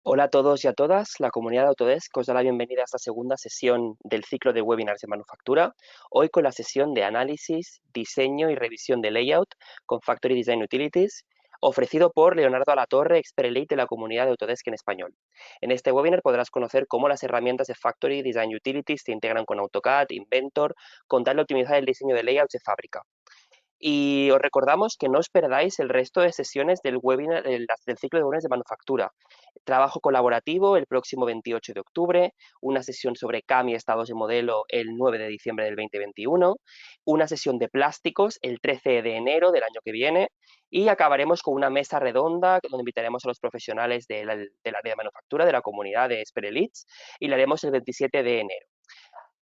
Hola a todos y a todas, la comunidad de Autodesk os da la bienvenida a esta segunda sesión del ciclo de webinars de manufactura, hoy con la sesión de análisis, diseño y revisión de layout con Factory Design Utilities, ofrecido por Leonardo Alatorre, Expert Elite de la comunidad de Autodesk en español. En este webinar podrás conocer cómo las herramientas de Factory Design Utilities se integran con AutoCAD, Inventor, con tal de optimizar el diseño de layouts de fábrica. Y os recordamos que no os perdáis el resto de sesiones del webinar del ciclo de webinars de manufactura. Trabajo colaborativo el próximo 28 de octubre, una sesión sobre CAM y estados de modelo el 9 de diciembre del 2021, una sesión de plásticos el 13 de enero del año que viene y acabaremos con una mesa redonda donde invitaremos a los profesionales del área de manufactura de la comunidad de Expert Elites y la haremos el 27 de enero.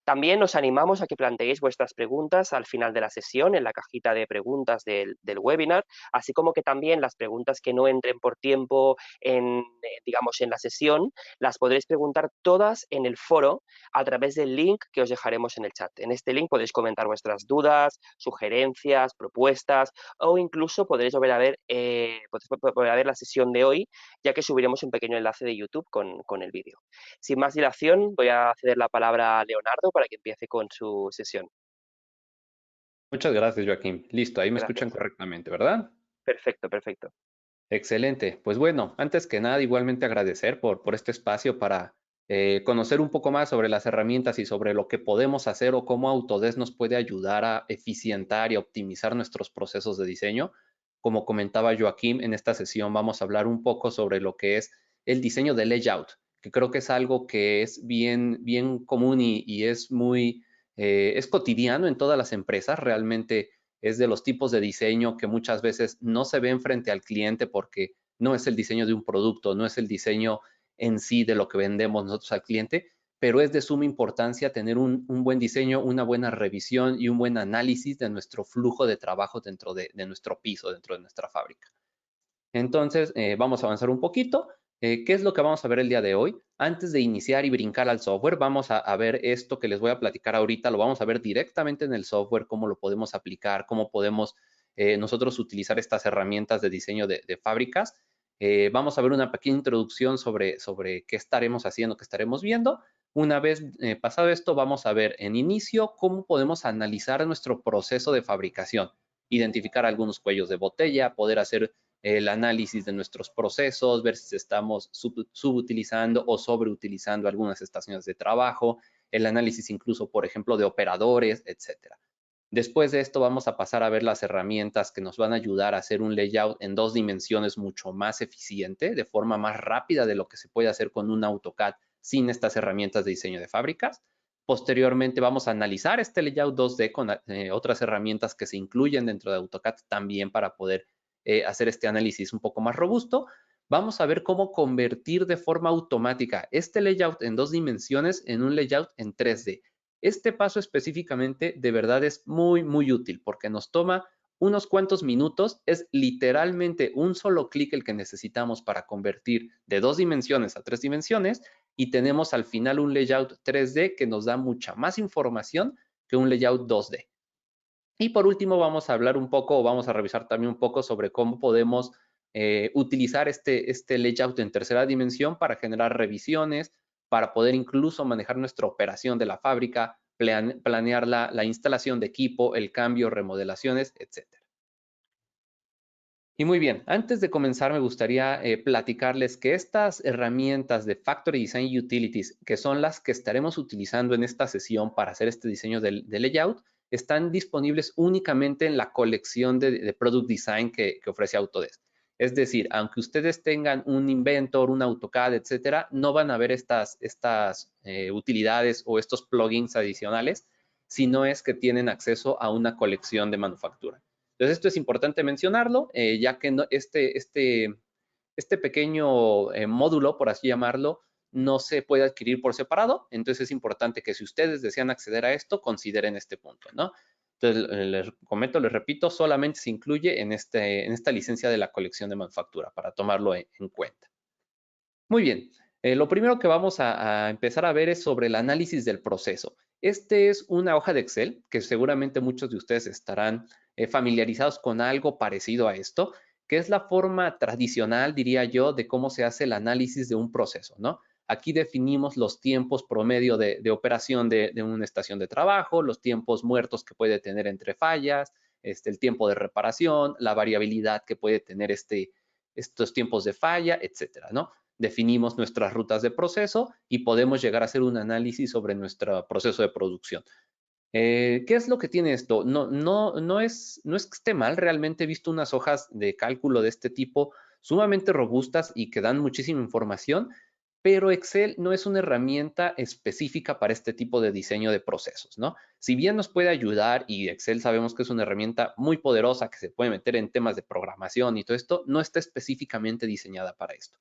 También os animamos a que planteéis vuestras preguntas al final de la sesión en la cajita de preguntas del webinar, así como que también las preguntas que no entren por tiempo digamos, en la sesión, las podréis preguntar todas en el foro a través del link que os dejaremos en el chat. En este link podéis comentar vuestras dudas, sugerencias, propuestas o incluso podréis volver a ver la sesión de hoy, ya que subiremos un pequeño enlace de YouTube con el vídeo. Sin más dilación, voy a ceder la palabra a Leonardo para que empiece con su sesión. Muchas gracias, Joaquín. Listo, ahí me escuchan Gracias. correctamente, ¿verdad? Perfecto, perfecto. Excelente. Pues bueno, antes que nada, igualmente agradecer por este espacio para conocer un poco más sobre las herramientas y sobre lo que podemos hacer o cómo Autodesk nos puede ayudar a eficientar y optimizar nuestros procesos de diseño. Como comentaba Joaquín, en esta sesión vamos a hablar un poco sobre lo que es el diseño de layout, que creo que es algo que es bien común y es es cotidiano en todas las empresas. Realmente es de los tipos de diseño que muchas veces no se ven frente al cliente porque no es el diseño de un producto, no es el diseño en sí de lo que vendemos nosotros al cliente, pero es de suma importancia tener un buen diseño, una buena revisión y un buen análisis de nuestro flujo de trabajo dentro de nuestro piso, dentro de nuestra fábrica. Entonces, vamos a avanzar un poquito. ¿Qué es lo que vamos a ver el día de hoy? Antes de iniciar y brincar al software, vamos a ver esto que les voy a platicar ahorita, lo vamos a ver directamente en el software, cómo lo podemos aplicar, cómo podemos nosotros utilizar estas herramientas de diseño de fábricas. Vamos a ver una pequeña introducción sobre qué estaremos haciendo, qué estaremos viendo. Una vez pasado esto, vamos a ver en inicio cómo podemos analizar nuestro proceso de fabricación, identificar algunos cuellos de botella, poder hacer el análisis de nuestros procesos, ver si estamos subutilizando o sobreutilizando algunas estaciones de trabajo, el análisis incluso, por ejemplo, de operadores, etcétera. Después de esto vamos a pasar a ver las herramientas que nos van a ayudar a hacer un layout en 2 dimensiones mucho más eficiente, de forma más rápida de lo que se puede hacer con un AutoCAD sin estas herramientas de diseño de fábricas. Posteriormente vamos a analizar este layout 2D con otras herramientas que se incluyen dentro de AutoCAD también para poder hacer este análisis un poco más robusto. Vamos a ver cómo convertir de forma automática este layout en 2 dimensiones en un layout en 3D. Este paso específicamente de verdad es muy útil porque nos toma unos cuantos minutos, es literalmente un solo clic el que necesitamos para convertir de 2 dimensiones a 3 dimensiones y tenemos al final un layout 3D que nos da mucha más información que un layout 2D. Y por último vamos a hablar un poco o vamos a revisar también un poco sobre cómo podemos utilizar este layout en tercera dimensión para generar revisiones, para poder incluso manejar nuestra operación de la fábrica, planear la instalación de equipo, el cambio, remodelaciones, etcétera. Y muy bien, antes de comenzar me gustaría platicarles que estas herramientas de Factory Design Utilities, que son las que estaremos utilizando en esta sesión para hacer este diseño de layout, están disponibles únicamente en la colección de Product Design que ofrece Autodesk. Es decir, aunque ustedes tengan un Inventor, un AutoCAD, etcétera, no van a ver estas utilidades o estos plugins adicionales si no es que tienen acceso a una colección de manufactura. Entonces, esto es importante mencionarlo, ya que este pequeño módulo, por así llamarlo, no se puede adquirir por separado. Entonces, es importante que si ustedes desean acceder a esto, consideren este punto, ¿no? Entonces, les comento, les repito, solamente se incluye en esta licencia de la colección de manufactura para tomarlo en cuenta. Muy bien, lo primero que vamos a empezar a ver es sobre el análisis del proceso. Este es una hoja de Excel que seguramente muchos de ustedes estarán familiarizados con algo parecido a esto, que es la forma tradicional, diría yo, de cómo se hace el análisis de un proceso, ¿no? Aquí definimos los tiempos promedio de operación de una estación de trabajo, los tiempos muertos que puede tener entre fallas, el tiempo de reparación, la variabilidad que puede tener estos tiempos de falla, etcétera, ¿no? Definimos nuestras rutas de proceso y podemos llegar a hacer un análisis sobre nuestro proceso de producción. ¿Qué es lo que tiene esto? No es que esté mal, realmente he visto unas hojas de cálculo de este tipo sumamente robustas y que dan muchísima información, pero Excel no es una herramienta específica para este tipo de diseño de procesos, ¿no? Si bien nos puede ayudar y Excel sabemos que es una herramienta muy poderosa que se puede meter en temas de programación y todo esto, no está específicamente diseñada para esto.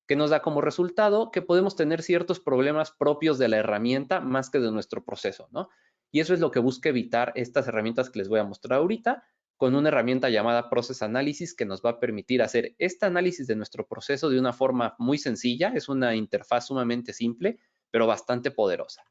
¿Qué nos da como resultado? Que podemos tener ciertos problemas propios de la herramienta más que de nuestro proceso, ¿no? Y eso es lo que busca evitar estas herramientas que les voy a mostrar ahorita, con una herramienta llamada Process Analysis que nos va a permitir hacer este análisis de nuestro proceso de una forma muy sencilla. Es una interfaz sumamente simple, pero bastante poderosa.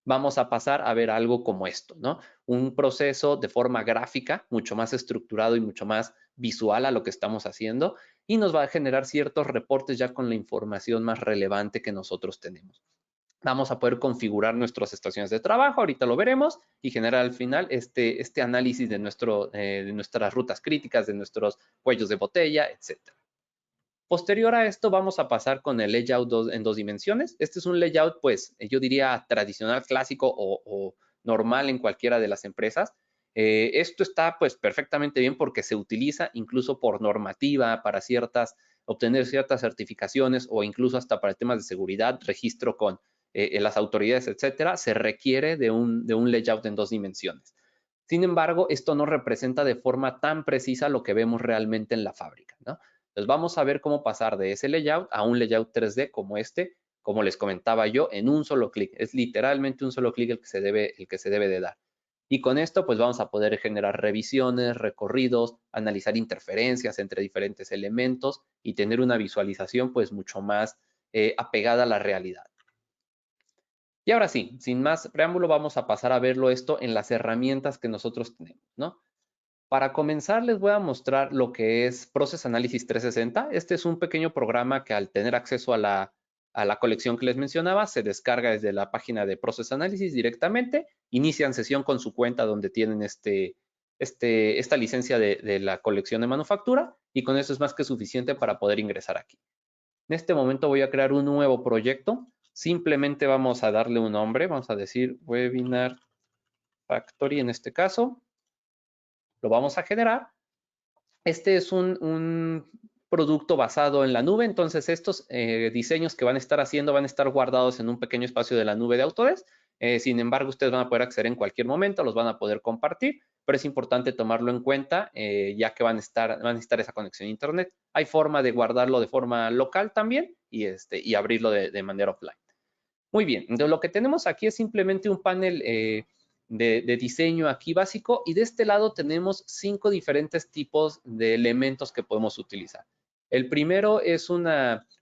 Vamos a pasar a ver algo como esto, ¿no? Un proceso de forma gráfica, mucho más estructurado y mucho más visual a lo que estamos haciendo, y nos va a generar ciertos reportes ya con la información más relevante que nosotros tenemos. Vamos a poder configurar nuestras estaciones de trabajo, ahorita lo veremos, y generar al final este análisis de nuestras rutas críticas, de nuestros cuellos de botella, etcétera. Posterior a esto vamos a pasar con el layout en dos dimensiones. Este es un layout, pues, yo diría tradicional, clásico o normal en cualquiera de las empresas. Esto está, pues, perfectamente bien porque se utiliza incluso por normativa para obtener ciertas certificaciones o incluso hasta para temas de seguridad, registro con las autoridades, etcétera. Se requiere de un layout en dos dimensiones. Sin embargo, esto no representa de forma tan precisa lo que vemos realmente en la fábrica, ¿no? Entonces vamos a ver cómo pasar de ese layout a un layout 3D como este, como les comentaba yo, en un solo clic. Es literalmente un solo clic el que se debe de dar. Y con esto pues vamos a poder generar revisiones, recorridos, analizar interferencias entre diferentes elementos y tener una visualización pues mucho más apegada a la realidad. Y ahora sí, sin más preámbulo, vamos a pasar a verlo esto en las herramientas que nosotros tenemos, ¿no? Para comenzar, les voy a mostrar lo que es Process Analysis 360. Este es un pequeño programa que al tener acceso a la colección que les mencionaba, se descarga desde la página de Process Analysis directamente, inician sesión con su cuenta donde tienen esta licencia de la colección de manufactura y con eso es más que suficiente para poder ingresar aquí. En este momento voy a crear un nuevo proyecto. Simplemente vamos a darle un nombre, vamos a decir Webinar Factory en este caso. Lo vamos a generar. Este es un producto basado en la nube, entonces estos diseños que van a estar haciendo van a estar guardados en un pequeño espacio de la nube de Autodesk. Sin embargo, ustedes van a poder acceder en cualquier momento, los van a poder compartir, pero es importante tomarlo en cuenta ya que van a necesitar esa conexión a Internet. Hay forma de guardarlo de forma local también y abrirlo de manera offline. Muy bien, entonces lo que tenemos aquí es simplemente un panel de diseño aquí básico y de este lado tenemos 5 diferentes tipos de elementos que podemos utilizar. El primero es un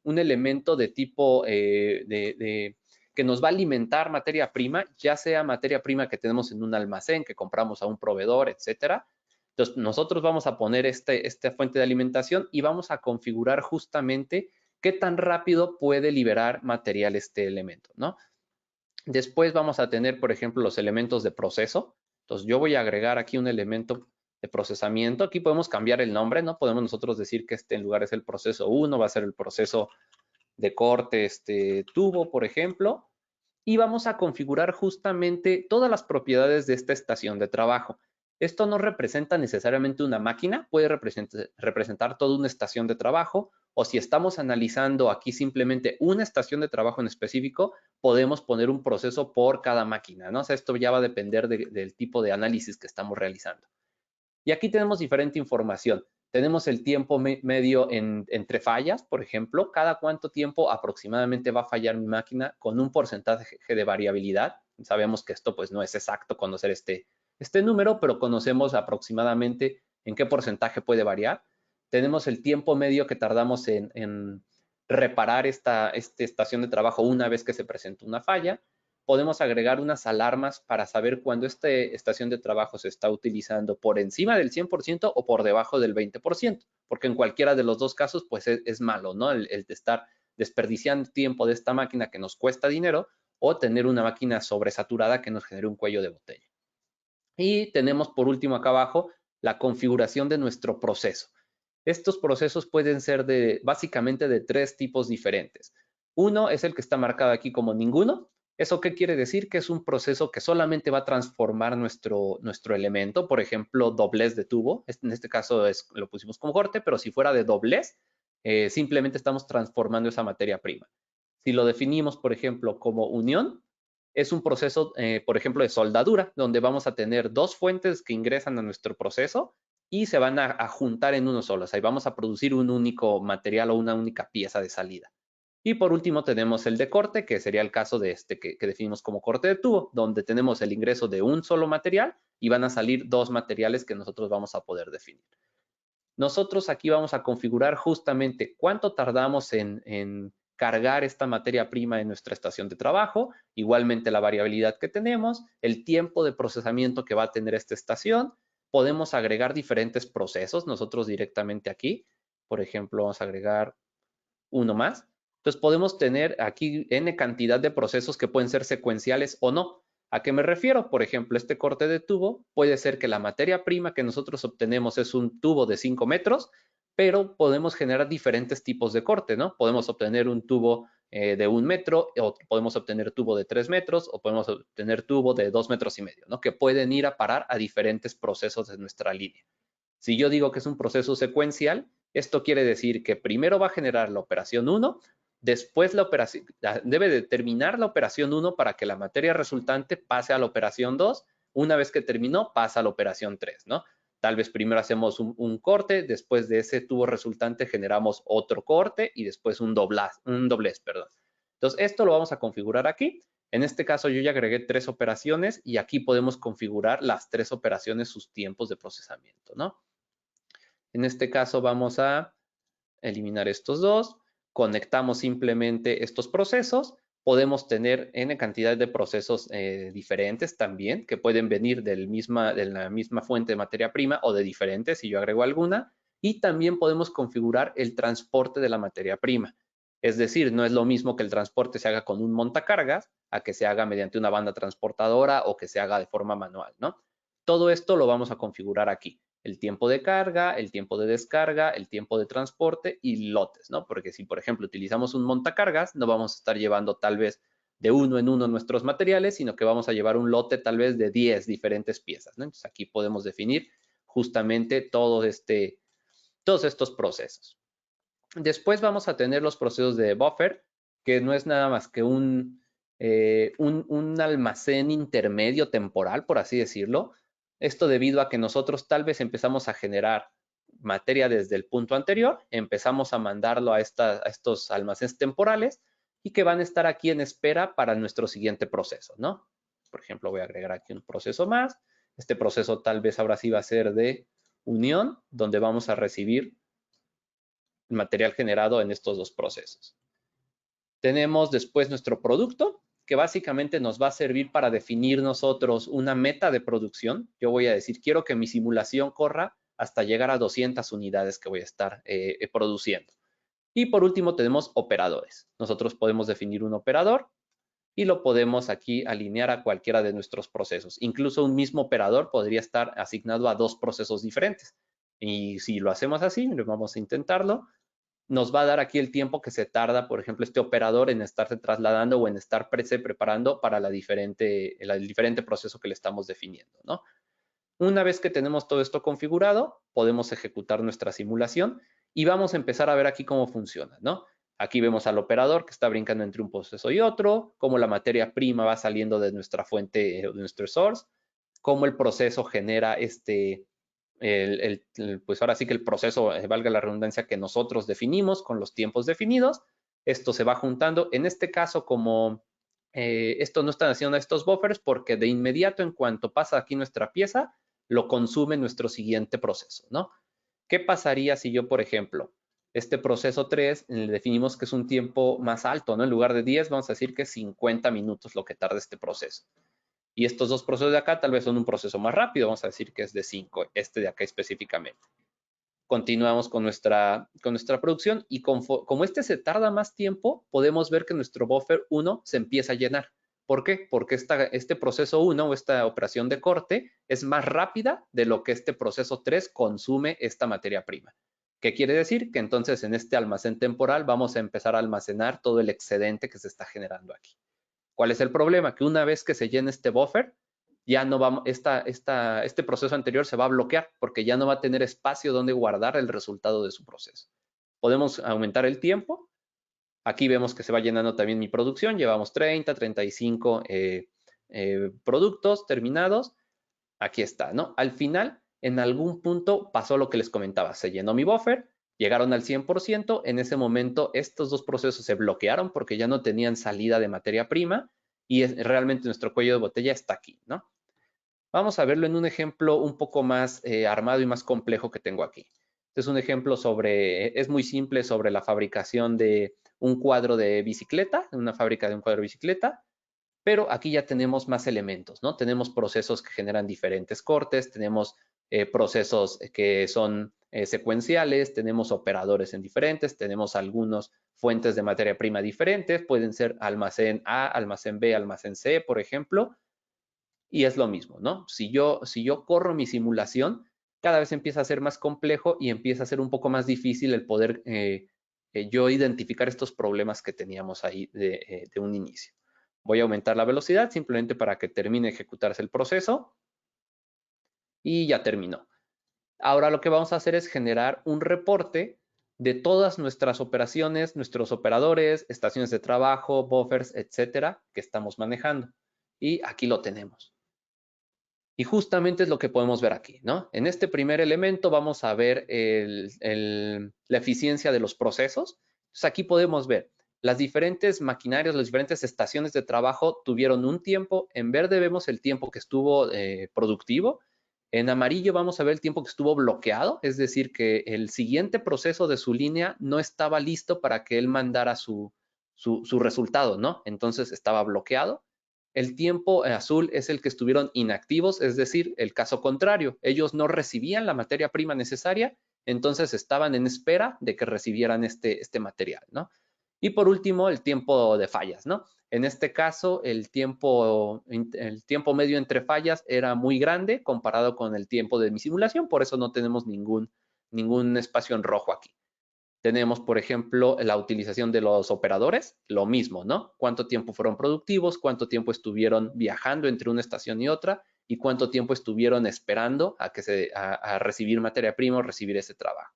elemento de tipo que nos va a alimentar materia prima, ya sea materia prima que tenemos en un almacén, que compramos a un proveedor, etcétera. Entonces, nosotros vamos a poner esta fuente de alimentación y vamos a configurar justamente qué tan rápido puede liberar material este elemento, ¿no? Después vamos a tener, por ejemplo, los elementos de proceso. Entonces, yo voy a agregar aquí un elemento de procesamiento. Aquí podemos cambiar el nombre, ¿no? Podemos nosotros decir que este en lugar es el proceso 1, va a ser el proceso de corte tubo, por ejemplo. Y vamos a configurar justamente todas las propiedades de esta estación de trabajo. Esto no representa necesariamente una máquina, puede representar toda una estación de trabajo, o si estamos analizando aquí simplemente una estación de trabajo en específico, podemos poner un proceso por cada máquina, ¿no? O sea, esto ya va a depender del tipo de análisis que estamos realizando. Y aquí tenemos diferente información. Tenemos el tiempo medio entre fallas, por ejemplo, cada cuánto tiempo aproximadamente va a fallar mi máquina con un porcentaje de variabilidad. Sabemos que esto pues no es exacto conocer este número, pero conocemos aproximadamente en qué porcentaje puede variar. Tenemos el tiempo medio que tardamos en reparar esta estación de trabajo una vez que se presenta una falla. podemos agregar unas alarmas para saber cuándo esta estación de trabajo se está utilizando por encima del 100% o por debajo del 20%, porque en cualquiera de los dos casos, pues es malo, ¿no? El de estar desperdiciando tiempo de esta máquina que nos cuesta dinero o tener una máquina sobresaturada que nos genere un cuello de botella. Y tenemos por último acá abajo la configuración de nuestro proceso. Estos procesos pueden ser básicamente de tres tipos diferentes. Uno es el que está marcado aquí como ninguno. ¿Eso qué quiere decir? Que es un proceso que solamente va a transformar nuestro elemento. Por ejemplo, doblez de tubo. En este caso lo pusimos como corte, pero si fuera de doblez, simplemente estamos transformando esa materia prima. Si lo definimos, por ejemplo, como unión, es un proceso, por ejemplo, de soldadura, donde vamos a tener dos fuentes que ingresan a nuestro proceso y se van a juntar en uno solo. O sea, vamos a producir un único material o una única pieza de salida. Y por último tenemos el de corte, que sería el caso de este que definimos como corte de tubo, donde tenemos el ingreso de un solo material y van a salir dos materiales que nosotros vamos a poder definir. Nosotros aquí vamos a configurar justamente cuánto tardamos en cargar esta materia prima en nuestra estación de trabajo, igualmente la variabilidad que tenemos, el tiempo de procesamiento que va a tener esta estación. Podemos agregar diferentes procesos nosotros directamente aquí. Por ejemplo, vamos a agregar uno más. Entonces podemos tener aquí n cantidad de procesos que pueden ser secuenciales o no. ¿A qué me refiero? Por ejemplo, este corte de tubo puede ser que la materia prima que nosotros obtenemos es un tubo de 5 metros, pero podemos generar diferentes tipos de corte, ¿no? Podemos obtener un tubo de 1 metro, o podemos obtener tubo de 3 metros, o podemos obtener tubo de 2 metros y medio, ¿no? Que pueden ir a parar a diferentes procesos de nuestra línea. Si yo digo que es un proceso secuencial, esto quiere decir que primero va a generar la operación 1, después debe de terminar la operación 1 para que la materia resultante pase a la operación 2. Una vez que terminó, pasa a la operación 3, ¿no? Tal vez primero hacemos un corte, después de ese tubo resultante generamos otro corte y después un doblez, perdón. Entonces, esto lo vamos a configurar aquí. En este caso, yo ya agregué 3 operaciones y aquí podemos configurar las 3 operaciones, sus tiempos de procesamiento, ¿no? En este caso vamos a eliminar estos dos, conectamos simplemente estos procesos, podemos tener n cantidad de procesos diferentes también, que pueden venir de la misma fuente de materia prima o de diferentes, si yo agrego alguna, y también podemos configurar el transporte de la materia prima. Es decir, no es lo mismo que el transporte se haga con un montacargas a que se haga mediante una banda transportadora o que se haga de forma manual, ¿no? Todo esto lo vamos a configurar aquí. El tiempo de carga, el tiempo de descarga, el tiempo de transporte y lotes, ¿no? Porque si, por ejemplo, utilizamos un montacargas, no vamos a estar llevando tal vez de uno en uno nuestros materiales, sino que vamos a llevar un lote tal vez de 10 diferentes piezas, ¿no? Entonces aquí podemos definir justamente todos estos procesos. Después vamos a tener los procesos de buffer, que no es nada más que un almacén intermedio temporal, por así decirlo. Esto debido a que nosotros tal vez empezamos a generar materia desde el punto anterior, empezamos a mandarlo a estos almacenes temporales y que van a estar aquí en espera para nuestro siguiente proceso, ¿no? Por ejemplo, voy a agregar aquí un proceso más. Este proceso tal vez ahora sí va a ser de unión, donde vamos a recibir el material generado en estos dos procesos. Tenemos después nuestro producto, que básicamente nos va a servir para definir nosotros una meta de producción. Yo voy a decir, quiero que mi simulación corra hasta llegar a 200 unidades que voy a estar produciendo. Y por último tenemos operadores. Nosotros podemos definir un operador y lo podemos aquí alinear a cualquiera de nuestros procesos. Incluso un mismo operador podría estar asignado a 2 procesos diferentes. Y si lo hacemos así, vamos a intentarlo, nos va a dar aquí el tiempo que se tarda, por ejemplo, este operador en estarse trasladando o en estar preparando para el diferente proceso que le estamos definiendo, ¿no? Una vez que tenemos todo esto configurado, podemos ejecutar nuestra simulación y vamos a empezar a ver aquí cómo funciona, ¿no? Aquí vemos al operador que está brincando entre un proceso y otro, cómo la materia prima va saliendo de nuestra fuente, de nuestro source, cómo el proceso genera pues ahora sí que el proceso, valga la redundancia, que nosotros definimos con los tiempos definidos. Esto se va juntando. En este caso, como esto no están haciendo estos buffers, porque de inmediato, en cuanto pasa aquí nuestra pieza, lo consume nuestro siguiente proceso, ¿no? ¿Qué pasaría si yo, por ejemplo, Este proceso 3 le definimos que es un tiempo más alto, ¿no? En lugar de 10, vamos a decir que es 50 minutos lo que tarda este proceso. Y estos dos procesos de acá tal vez son un proceso más rápido, vamos a decir que es de 5, este de acá específicamente. Continuamos con nuestra producción y como este se tarda más tiempo, podemos ver que nuestro buffer 1 se empieza a llenar. ¿Por qué? Porque este proceso 1 o esta operación de corte es más rápida de lo que este proceso 3 consume esta materia prima. ¿Qué quiere decir? Que entonces en este almacén temporal vamos a empezar a almacenar todo el excedente que se está generando aquí. ¿Cuál es el problema? Que una vez que se llene este buffer, ya no va, este proceso anterior se va a bloquear porque ya no va a tener espacio donde guardar el resultado de su proceso. Podemos aumentar el tiempo. Aquí vemos que se va llenando también mi producción. Llevamos 30, 35 productos terminados. Aquí está, ¿no? Al final, en algún punto pasó lo que les comentaba. Se llenó mi buffer, llegaron al 100%. En ese momento, estos dos procesos se bloquearon porque ya no tenían salida de materia prima y realmente nuestro cuello de botella está aquí, ¿no? Vamos a verlo en un ejemplo un poco más armado y más complejo que tengo aquí. Este es un ejemplo es muy simple, sobre la fabricación de un cuadro de bicicleta, una fábrica de un cuadro de bicicleta, pero aquí ya tenemos más elementos, ¿no? Tenemos procesos que generan diferentes cortes, tenemos procesos que son secuenciales, tenemos operadores en diferentes, tenemos algunos fuentes de materia prima diferentes, pueden ser almacén A, almacén B, almacén C, por ejemplo, y es lo mismo, ¿no? Si yo corro mi simulación, cada vez empieza a ser más complejo y empieza a ser un poco más difícil el poder yo identificar estos problemas que teníamos ahí de un inicio. Voy a aumentar la velocidad simplemente para que termine de ejecutarse el proceso y ya terminó. Ahora lo que vamos a hacer es generar un reporte de todas nuestras operaciones, nuestros operadores, estaciones de trabajo, buffers, etcétera, que estamos manejando. Y aquí lo tenemos. Y justamente es lo que podemos ver aquí, ¿no? En este primer elemento vamos a ver la eficiencia de los procesos. Entonces aquí podemos ver las diferentes maquinarias, las diferentes estaciones de trabajo tuvieron un tiempo. En verde vemos el tiempo que estuvo productivo. En amarillo vamos a ver el tiempo que estuvo bloqueado, es decir, que el siguiente proceso de su línea no estaba listo para que él mandara su resultado, ¿no? Entonces estaba bloqueado. El tiempo azul es el que estuvieron inactivos, es decir, el caso contrario. Ellos no recibían la materia prima necesaria, entonces estaban en espera de que recibieran este material, ¿no? Y por último, el tiempo de fallas, ¿no? En este caso, el tiempo medio entre fallas era muy grande comparado con el tiempo de mi simulación, por eso no tenemos ningún espacio en rojo aquí. Tenemos, por ejemplo, la utilización de los operadores, lo mismo, ¿no? Cuánto tiempo fueron productivos, cuánto tiempo estuvieron viajando entre una estación y otra y cuánto tiempo estuvieron esperando a recibir materia prima o recibir ese trabajo.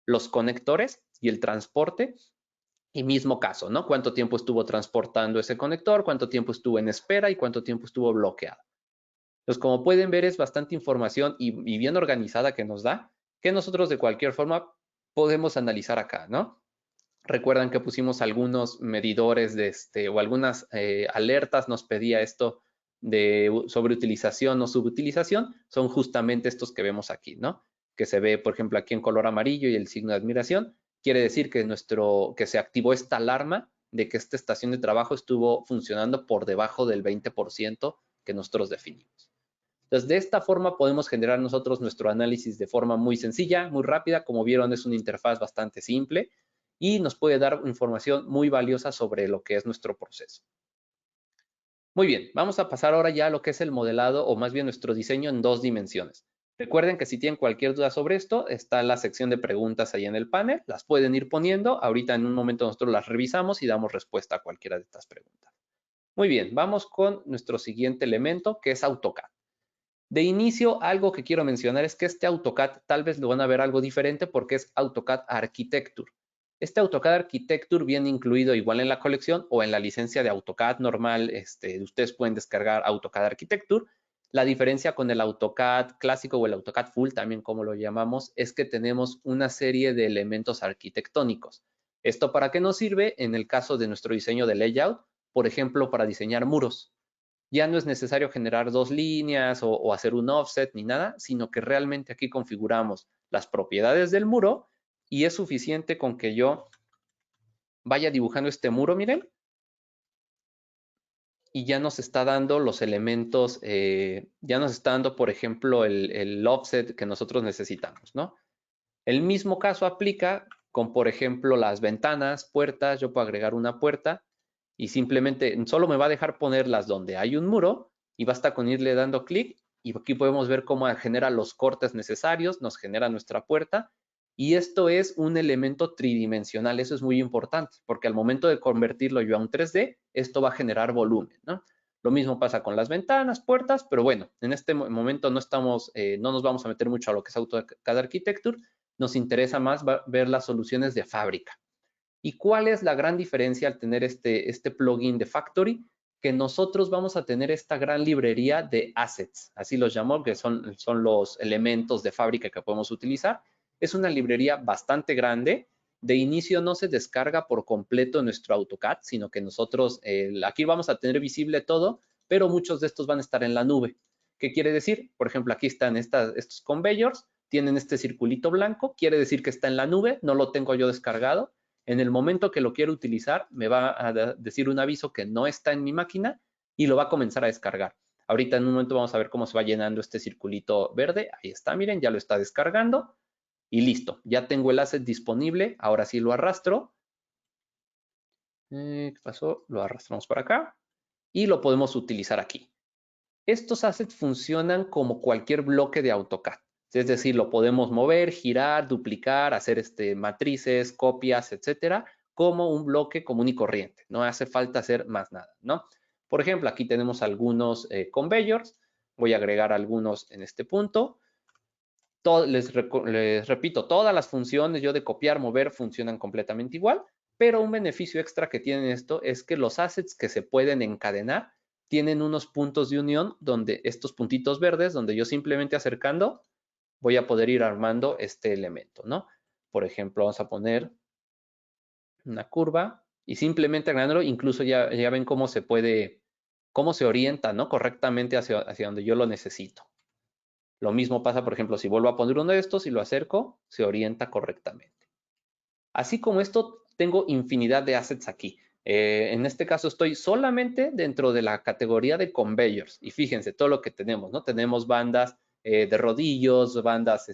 Los conectores y el transporte, y mismo caso, ¿no? Cuánto tiempo estuvo transportando ese conector, cuánto tiempo estuvo en espera y cuánto tiempo estuvo bloqueado. Entonces, como pueden ver, es bastante información y bien organizada que nos da, que nosotros de cualquier forma podemos analizar acá, ¿no? Recuerdan que pusimos algunos medidores o algunas alertas, nos pedía esto de sobreutilización o subutilización, son justamente estos que vemos aquí, ¿no? Que se ve, por ejemplo, aquí en color amarillo y el signo de admiración, quiere decir que se activó esta alarma de que esta estación de trabajo estuvo funcionando por debajo del 20% que nosotros definimos. Entonces, de esta forma podemos generar nosotros nuestro análisis de forma muy sencilla, muy rápida. Como vieron, es una interfaz bastante simple y nos puede dar información muy valiosa sobre lo que es nuestro proceso. Muy bien, vamos a pasar ahora ya a lo que es el modelado o más bien nuestro diseño en 2 dimensiones. Recuerden que si tienen cualquier duda sobre esto, está la sección de preguntas ahí en el panel, las pueden ir poniendo. Ahorita en un momento nosotros las revisamos y damos respuesta a cualquiera de estas preguntas. Muy bien, vamos con nuestro siguiente elemento que es AutoCAD. De inicio, algo que quiero mencionar es que este AutoCAD tal vez lo van a ver algo diferente porque es AutoCAD Architecture. Este AutoCAD Architecture viene incluido igual en la colección o en la licencia de AutoCAD normal. Ustedes pueden descargar AutoCAD Architecture. La diferencia con el AutoCAD clásico o el AutoCAD Full, también como lo llamamos, es que tenemos una serie de elementos arquitectónicos. ¿Esto para qué nos sirve? En el caso de nuestro diseño de layout, por ejemplo, para diseñar muros. Ya no es necesario generar 2 líneas o hacer un offset ni nada, sino que realmente aquí configuramos las propiedades del muro y es suficiente con que yo vaya dibujando este muro, miren, y ya nos está dando los elementos, ya nos está dando, por ejemplo, el offset que nosotros necesitamos, ¿no? El mismo caso aplica con, por ejemplo, las ventanas, puertas. Yo puedo agregar una puerta y simplemente solo me va a dejar ponerlas donde hay un muro y basta con irle dando clic y aquí podemos ver cómo genera los cortes necesarios, nos genera nuestra puerta y esto es un elemento tridimensional. Eso es muy importante porque al momento de convertirlo yo a un 3D, esto va a generar volumen, ¿no? Lo mismo pasa con las ventanas, puertas, pero bueno, en este momento no estamos, no nos vamos a meter mucho a lo que es AutoCAD Architecture. Nos interesa más ver las soluciones de fábrica. ¿Y cuál es la gran diferencia al tener este plugin de Factory? Que nosotros vamos a tener esta gran librería de assets, así los llamo, que son los elementos de fábrica que podemos utilizar. Es una librería bastante grande. De inicio no se descarga por completo nuestro AutoCAD, sino que nosotros aquí vamos a tener visible todo, pero muchos de estos van a estar en la nube. ¿Qué quiere decir? Por ejemplo, aquí están estos conveyors, tienen este circulito blanco, quiere decir que está en la nube, no lo tengo yo descargado. En el momento que lo quiero utilizar, me va a decir un aviso que no está en mi máquina y lo va a comenzar a descargar. Ahorita en un momento vamos a ver cómo se va llenando este circulito verde. Ahí está, miren, ya lo está descargando y listo. Ya tengo el asset disponible. Ahora sí lo arrastro. ¿Qué pasó? Lo arrastramos para acá y lo podemos utilizar aquí. Estos assets funcionan como cualquier bloque de AutoCAD. Es decir, lo podemos mover, girar, duplicar, hacer matrices, copias, etcétera, como un bloque común y corriente. No hace falta hacer más nada, ¿no? Por ejemplo, aquí tenemos algunos conveyors. Voy a agregar algunos en este punto. Les repito, todas las funciones yo de copiar, mover funcionan completamente igual, pero un beneficio extra que tiene esto es que los assets que se pueden encadenar tienen unos puntos de unión donde estos puntitos verdes, donde yo simplemente acercando voy a poder ir armando este elemento, ¿no? Por ejemplo, vamos a poner una curva y simplemente agregándolo, incluso ya ven cómo se puede, cómo se orienta, ¿no? Correctamente hacia donde yo lo necesito. Lo mismo pasa, por ejemplo, si vuelvo a poner uno de estos y lo acerco, se orienta correctamente. Así como esto, tengo infinidad de assets aquí. En este caso estoy solamente dentro de la categoría de conveyors. Y fíjense todo lo que tenemos, ¿no? Tenemos bandas de rodillos, bandas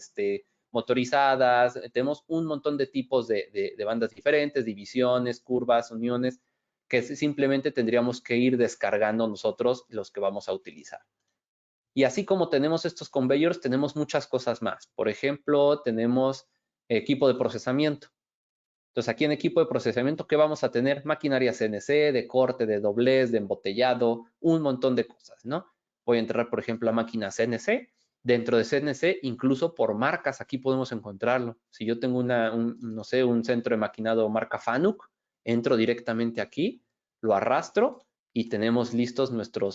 motorizadas, tenemos un montón de tipos de bandas diferentes, divisiones, curvas, uniones, que simplemente tendríamos que ir descargando nosotros los que vamos a utilizar. Y así como tenemos estos conveyors, tenemos muchas cosas más. Por ejemplo, tenemos equipo de procesamiento. Entonces, aquí en equipo de procesamiento, ¿qué vamos a tener? Maquinaria CNC, de corte, de doblez, de embotellado, un montón de cosas, ¿no? Voy a entrar, por ejemplo, a máquina CNC. Dentro de CNC, incluso por marcas, aquí podemos encontrarlo. Si yo tengo no sé, un centro de maquinado marca Fanuc, entro directamente aquí, lo arrastro y tenemos listos nuestro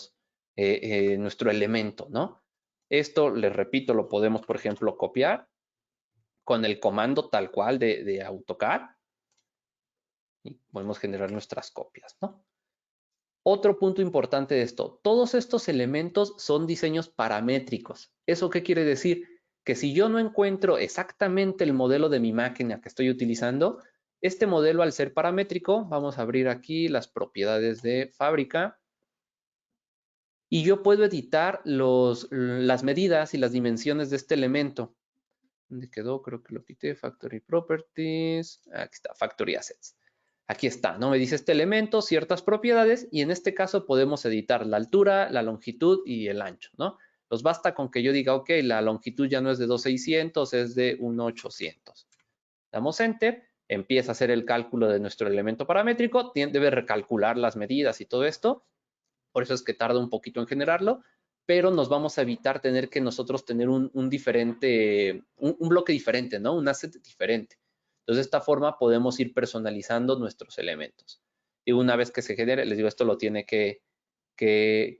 elemento, ¿no? Esto, les repito, lo podemos, por ejemplo, copiar con el comando tal cual de AutoCAD y podemos generar nuestras copias, ¿no? Otro punto importante de esto, todos estos elementos son diseños paramétricos. ¿Eso qué quiere decir? Que si yo no encuentro exactamente el modelo de mi máquina que estoy utilizando, este modelo al ser paramétrico, vamos a abrir aquí las propiedades de fábrica y yo puedo editar las medidas y las dimensiones de este elemento. ¿Dónde quedó? Creo que lo quité. Factory Properties. Aquí está, Factory Assets. Aquí está, ¿no? Me dice este elemento, ciertas propiedades, y en este caso podemos editar la altura, la longitud y el ancho, ¿no? Nos basta con que yo diga, ok, la longitud ya no es de 2600, es de 1800. Damos Enter, empieza a hacer el cálculo de nuestro elemento paramétrico, debe recalcular las medidas y todo esto, por eso es que tarda un poquito en generarlo, pero nos vamos a evitar tener que nosotros tener un bloque diferente, ¿no? Un asset diferente. Entonces, de esta forma podemos ir personalizando nuestros elementos. Y una vez que se genere, les digo, esto lo tiene que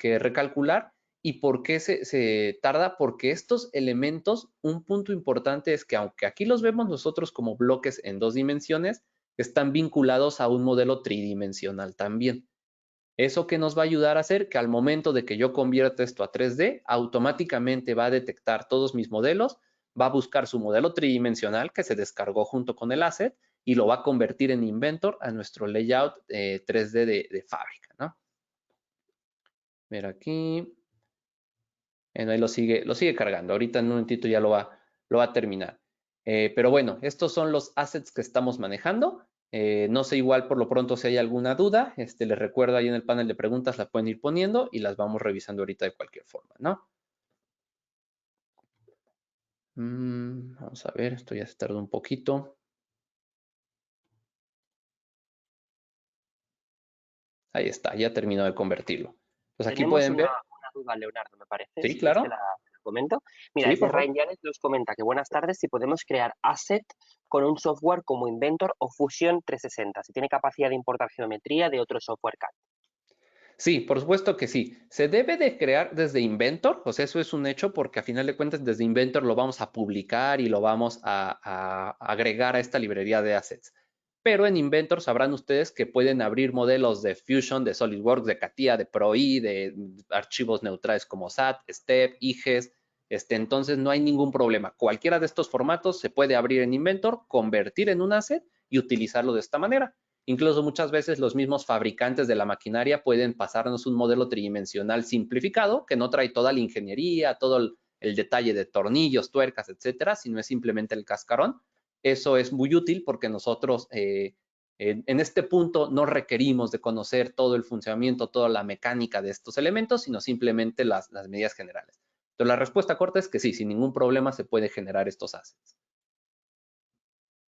recalcular. ¿Y por qué se tarda? Porque estos elementos, un punto importante es que aunque aquí los vemos nosotros como bloques en 2 dimensiones, están vinculados a un modelo tridimensional también. ¿Eso que nos va a ayudar a hacer? Que al momento de que yo convierta esto a 3D, automáticamente va a detectar todos mis modelos, va a buscar su modelo tridimensional que se descargó junto con el asset y lo va a convertir en Inventor a nuestro layout 3D de fábrica, ¿no? Mira aquí. Bueno, ahí lo sigue cargando. Ahorita en un momentito ya lo va a terminar. Pero bueno, estos son los assets que estamos manejando. No sé igual por lo pronto si hay alguna duda. Les recuerdo ahí en el panel de preguntas la pueden ir poniendo y las vamos revisando ahorita de cualquier forma, ¿no? Vamos a ver, esto ya se tardó un poquito. Ahí está, ya terminó de convertirlo. Pues aquí Tenemos pueden una ver. duda, Leonardo, me parece, Sí, si quieres te claro. la comento. Mira, Sí, desde por favor. Ryan Yanes nos comenta que buenas tardes, si podemos crear asset con un software como Inventor o Fusion 360, si tiene capacidad de importar geometría de otro software CAD. Sí, por supuesto que sí. Se debe de crear desde Inventor, o sea, eso es un hecho porque a final de cuentas desde Inventor lo vamos a publicar y lo vamos a agregar a esta librería de assets. Pero en Inventor sabrán ustedes que pueden abrir modelos de Fusion, de SolidWorks, de CATIA, de ProE, de archivos neutrales como SAT, STEP, IGES. Entonces no hay ningún problema. Cualquiera de estos formatos se puede abrir en Inventor, convertir en un asset y utilizarlo de esta manera. Incluso muchas veces los mismos fabricantes de la maquinaria pueden pasarnos un modelo tridimensional simplificado que no trae toda la ingeniería, todo el detalle de tornillos, tuercas, etcétera, sino es simplemente el cascarón. Eso es muy útil porque nosotros en este punto no requerimos de conocer todo el funcionamiento, toda la mecánica de estos elementos, sino simplemente las medidas generales. Entonces, la respuesta corta es que sí, sin ningún problema se puede generar estos assets.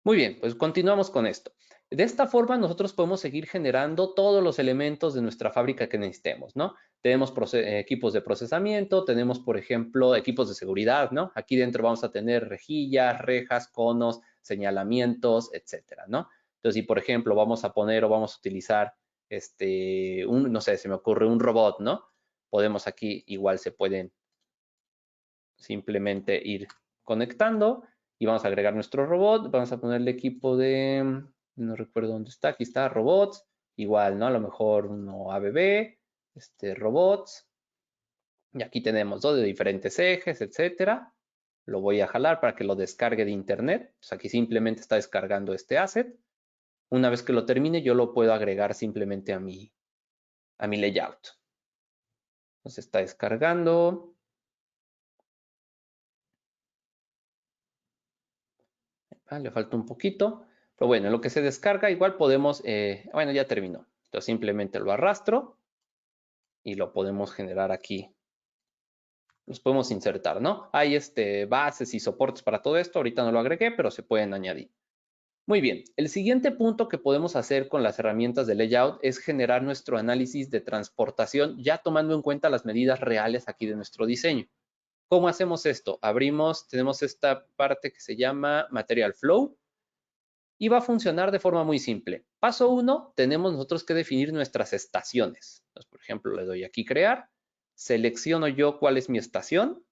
Muy bien, pues continuamos con esto. De esta forma nosotros podemos seguir generando todos los elementos de nuestra fábrica que necesitemos, ¿no? Tenemos equipos de procesamiento, tenemos, por ejemplo, equipos de seguridad, ¿no? Aquí dentro vamos a tener rejillas, rejas, conos, señalamientos, etcétera, ¿no? Entonces, si por ejemplo vamos a poner o vamos a utilizar, no sé, se me ocurre un robot, ¿no? Podemos aquí, igual se pueden simplemente ir conectando y vamos a agregar nuestro robot, vamos a ponerle equipo de, no recuerdo dónde está, aquí está, robots, igual, ¿no? A lo mejor uno ABB, robots, y aquí tenemos dos de diferentes ejes, etcétera. Lo voy a jalar para que lo descargue de internet. Pues aquí simplemente está descargando este asset. Una vez que lo termine, yo lo puedo agregar simplemente a mi layout. Entonces está descargando. Le falta un poquito, pero bueno, en lo que se descarga igual podemos, bueno, ya terminó. Entonces simplemente lo arrastro y lo podemos generar aquí. Los podemos insertar, ¿no? Hay bases y soportes para todo esto. Ahorita no lo agregué, pero se pueden añadir. Muy bien, el siguiente punto que podemos hacer con las herramientas de layout es generar nuestro análisis de transportación, ya tomando en cuenta las medidas reales aquí de nuestro diseño. ¿Cómo hacemos esto? Tenemos esta parte que se llama Material Flow, y va a funcionar de forma muy simple. Paso 1, tenemos nosotros que definir nuestras estaciones. Entonces, por ejemplo, le doy aquí crear, selecciono yo cuál es mi estación,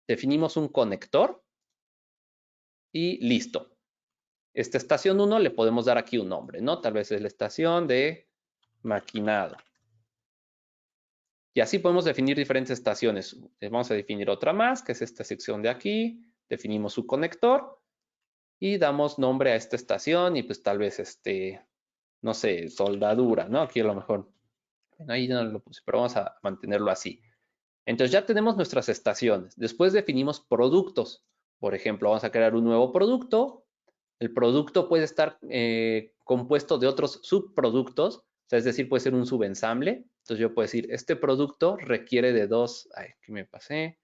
definimos un conector y listo. Esta estación 1 le podemos dar aquí un nombre, ¿no? Tal vez es la estación de maquinado. Y así podemos definir diferentes estaciones. Vamos a definir otra más, que es esta sección de aquí. Definimos su conector y damos nombre a esta estación y pues tal vez no sé, soldadura, ¿no? Aquí a lo mejor, bueno, ahí no lo puse, pero vamos a mantenerlo así. Entonces ya tenemos nuestras estaciones. Después definimos productos. Por ejemplo, vamos a crear un nuevo producto. El producto puede estar compuesto de otros subproductos, o sea, es decir, puede ser un subensamble. Entonces yo puedo decir, este producto requiere de dos, ay, ¿qué me pasé?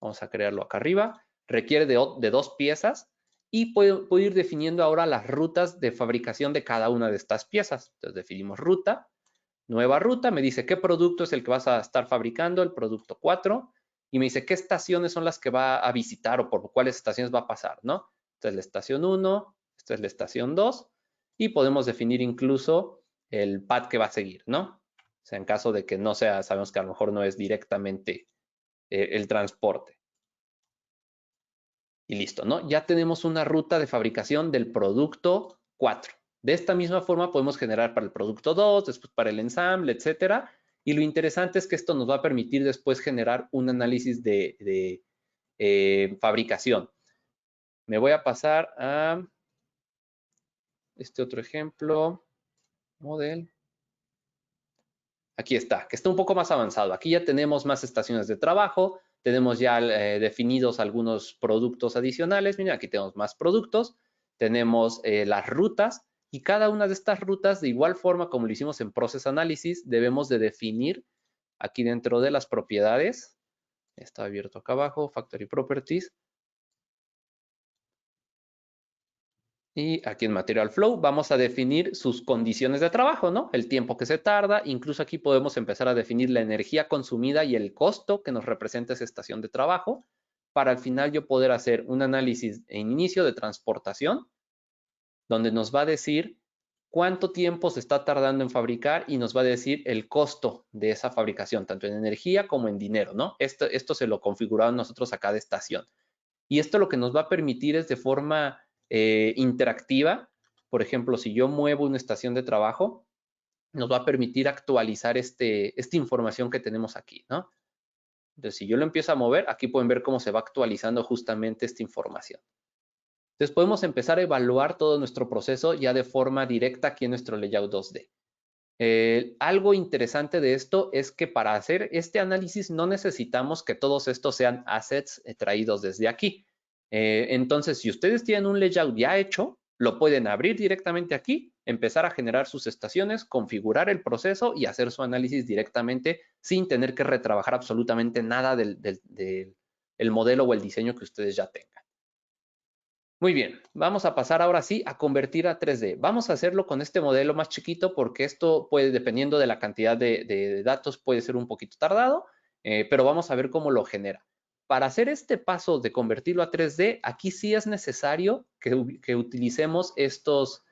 Vamos a crearlo acá arriba. Requiere de dos piezas y puedo ir definiendo ahora las rutas de fabricación de cada una de estas piezas. Entonces definimos ruta, nueva ruta, me dice qué producto es el que vas a estar fabricando, el producto 4, y me dice qué estaciones son las que va a visitar o por cuáles estaciones va a pasar, ¿no? Esta es la estación 1, esta es la estación 2, y podemos definir incluso el path que va a seguir, ¿no? O sea, en caso de que no sea, sabemos que a lo mejor no es directamente el transporte. Y listo, ¿no? Ya tenemos una ruta de fabricación del producto 4. De esta misma forma podemos generar para el producto 2, después para el ensamble, etcétera. Y lo interesante es que esto nos va a permitir después generar un análisis de fabricación. Me voy a pasar a este otro ejemplo, model. Aquí está, que está un poco más avanzado. Aquí ya tenemos más estaciones de trabajo, tenemos ya definidos algunos productos adicionales. Miren, aquí tenemos más productos, tenemos las rutas y cada una de estas rutas, de igual forma como lo hicimos en Process Analysis, debemos de definir aquí dentro de las propiedades. Está abierto acá abajo, Factory Properties. Y aquí en Material Flow vamos a definir sus condiciones de trabajo, ¿no? El tiempo que se tarda, incluso aquí podemos empezar a definir la energía consumida y el costo que nos representa esa estación de trabajo, para al final yo poder hacer un análisis en inicio de transportación, donde nos va a decir cuánto tiempo se está tardando en fabricar y nos va a decir el costo de esa fabricación, tanto en energía como en dinero, ¿no? Esto se lo configuramos nosotros a cada estación. Y esto lo que nos va a permitir es de forma interactiva. Por ejemplo, si yo muevo una estación de trabajo, nos va a permitir actualizar esta información que tenemos aquí, ¿no? Entonces, si yo lo empiezo a mover, aquí pueden ver cómo se va actualizando justamente esta información. Entonces, podemos empezar a evaluar todo nuestro proceso ya de forma directa aquí en nuestro layout 2D. Algo interesante de esto es que para hacer este análisis no necesitamos que todos estos sean assets traídos desde aquí. Entonces, si ustedes tienen un layout ya hecho, lo pueden abrir directamente aquí, empezar a generar sus estaciones, configurar el proceso y hacer su análisis directamente sin tener que retrabajar absolutamente nada del modelo o el diseño que ustedes ya tengan. Muy bien, vamos a pasar ahora sí a convertir a 3D. Vamos a hacerlo con este modelo más chiquito porque esto puede, dependiendo de la cantidad de datos, puede ser un poquito tardado, pero vamos a ver cómo lo genera. Para hacer este paso de convertirlo a 3D, aquí sí es necesario que utilicemos todos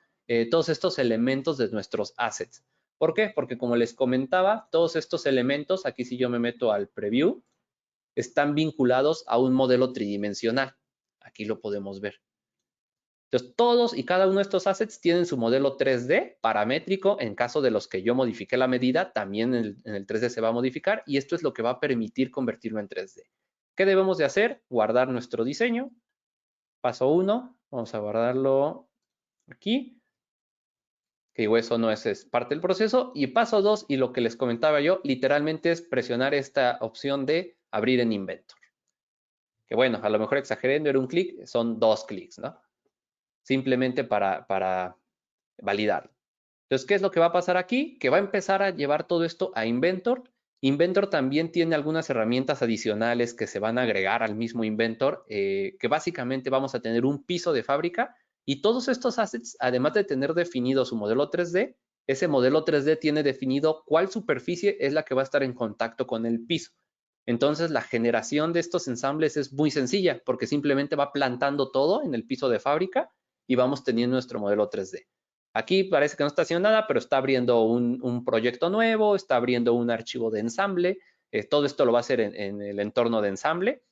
estos elementos de nuestros assets. ¿Por qué? Porque como les comentaba, todos estos elementos, aquí si yo me meto al preview, están vinculados a un modelo tridimensional. Aquí lo podemos ver. Entonces, todos y cada uno de estos assets tienen su modelo 3D paramétrico. En caso de los que yo modifique la medida, también en el 3D se va a modificar y esto es lo que va a permitir convertirlo en 3D. ¿Qué debemos de hacer? Guardar nuestro diseño. Paso 1, vamos a guardarlo aquí, que eso no es parte del proceso. Y paso 2, y lo que les comentaba yo, literalmente es presionar esta opción de abrir en Inventor. Que bueno, a lo mejor exagerando era un clic, son 2 clics, ¿no? Simplemente para validar. Entonces, ¿qué es lo que va a pasar aquí? Que va a empezar a llevar todo esto a Inventor. Inventor también tiene algunas herramientas adicionales que se van a agregar al mismo Inventor, que básicamente vamos a tener un piso de fábrica y todos estos assets, además de tener definido su modelo 3D, ese modelo 3D tiene definido cuál superficie es la que va a estar en contacto con el piso. Entonces, la generación de estos ensambles es muy sencilla porque simplemente va plantando todo en el piso de fábrica y vamos teniendo nuestro modelo 3D. Aquí parece que no está haciendo nada, pero está abriendo un proyecto nuevo, está abriendo un archivo de ensamble. Todo esto lo va a hacer en el entorno de ensamble.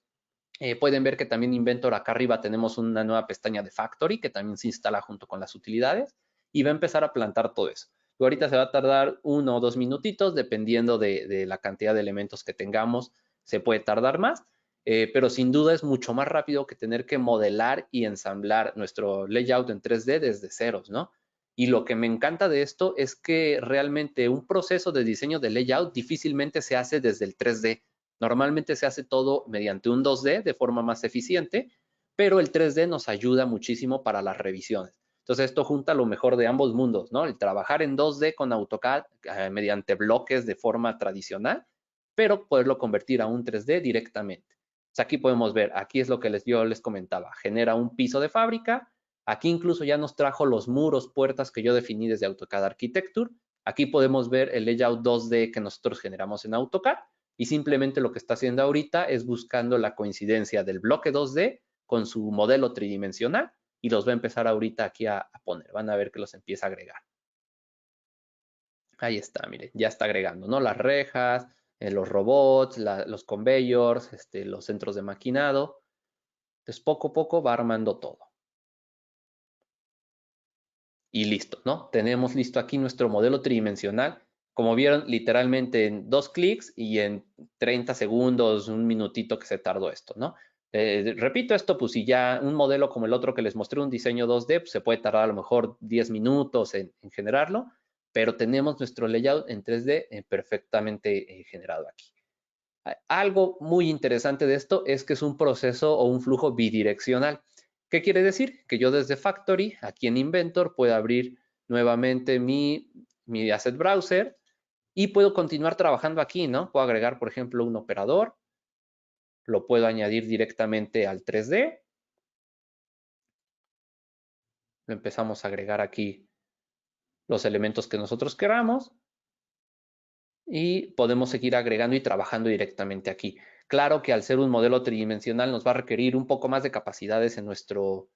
Pueden ver que también Inventor acá arriba tenemos una nueva pestaña de Factory que también se instala junto con las utilidades y va a empezar a plantar todo eso. Y ahorita se va a tardar 1 o 2 minutitos dependiendo de la cantidad de elementos que tengamos. Se puede tardar más, pero sin duda es mucho más rápido que tener que modelar y ensamblar nuestro layout en 3D desde ceros, ¿no? Y lo que me encanta de esto es que realmente un proceso de diseño de layout difícilmente se hace desde el 3D. Normalmente se hace todo mediante un 2D de forma más eficiente, pero el 3D nos ayuda muchísimo para las revisiones. Entonces esto junta lo mejor de ambos mundos, ¿no? El trabajar en 2D con AutoCAD mediante bloques de forma tradicional, pero poderlo convertir a un 3D directamente. Entonces aquí podemos ver, aquí es lo que yo les comentaba, genera un piso de fábrica. Aquí incluso ya nos trajo los muros, puertas que yo definí desde AutoCAD Architecture. Aquí podemos ver el layout 2D que nosotros generamos en AutoCAD y simplemente lo que está haciendo ahorita es buscando la coincidencia del bloque 2D con su modelo tridimensional y los va a empezar ahorita aquí a poner. Van a ver que los empieza a agregar. Ahí está, miren, ya está agregando, ¿no? Las rejas, los robots, los conveyors, los centros de maquinado. Entonces, poco a poco va armando todo. Y listo, ¿no? Tenemos listo aquí nuestro modelo tridimensional. Como vieron, literalmente en 2 clics y en 30 segundos, un minutito que se tardó esto, ¿no? Repito esto, pues si ya un modelo como el otro que les mostré, un diseño 2D, pues se puede tardar a lo mejor 10 minutos en generarlo, pero tenemos nuestro layout en 3D perfectamente generado aquí. Algo muy interesante de esto es que es un proceso o un flujo bidireccional. ¿Qué quiere decir? Que yo desde Factory, aquí en Inventor, puedo abrir nuevamente mi Asset Browser y puedo continuar trabajando aquí, ¿no? Puedo agregar, por ejemplo, un operador, lo puedo añadir directamente al 3D. Empezamos a agregar aquí los elementos que nosotros queramos y podemos seguir agregando y trabajando directamente aquí. Claro que al ser un modelo tridimensional nos va a requerir un poco más de capacidades en nuestro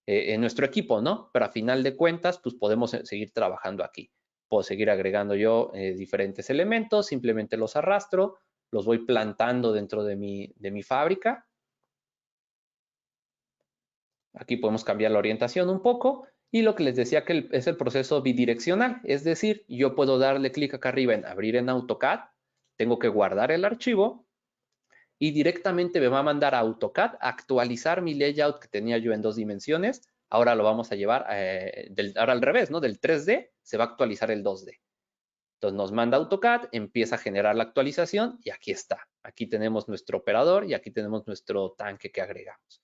equipo, ¿no? Pero a final de cuentas, pues podemos seguir trabajando aquí. Puedo seguir agregando yo diferentes elementos, simplemente los arrastro, los voy plantando dentro de mi fábrica. Aquí podemos cambiar la orientación un poco y lo que les decía que es el proceso bidireccional, es decir, yo puedo darle clic acá arriba en abrir en AutoCAD, tengo que guardar el archivo y directamente me va a mandar a AutoCAD a actualizar mi layout que tenía yo en 2 dimensiones. Ahora lo vamos a llevar, ahora al revés, ¿no? Del 3D se va a actualizar el 2D. Entonces nos manda AutoCAD, empieza a generar la actualización y aquí está. Aquí tenemos nuestro operador y aquí tenemos nuestro tanque que agregamos.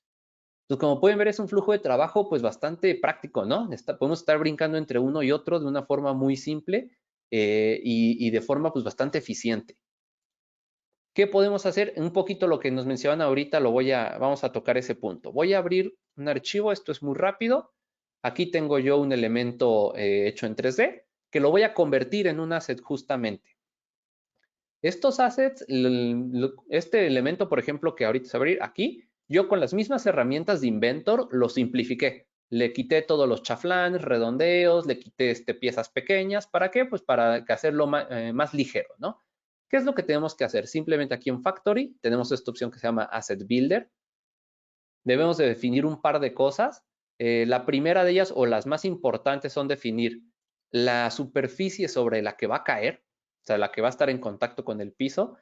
Entonces, como pueden ver, es un flujo de trabajo pues bastante práctico, ¿no? Podemos estar brincando entre uno y otro de una forma muy simple y de forma pues bastante eficiente. ¿Qué podemos hacer? Un poquito lo que nos mencionan ahorita, vamos a tocar ese punto. Voy a abrir un archivo, esto es muy rápido. Aquí tengo yo un elemento hecho en 3D que lo voy a convertir en un asset justamente. Estos assets, este elemento, por ejemplo, que ahorita se va a abrir aquí, yo con las mismas herramientas de Inventor lo simplifiqué. Le quité todos los chaflanes, redondeos, le quité piezas pequeñas. ¿Para qué? Pues para hacerlo más ligero, ¿no? ¿Qué es lo que tenemos que hacer? Simplemente aquí en Factory tenemos esta opción que se llama Asset Builder. Debemos de definir un par de cosas. La primera de ellas, o las más importantes, son definir la superficie sobre la que va a caer, o sea, la que va a estar en contacto con el piso.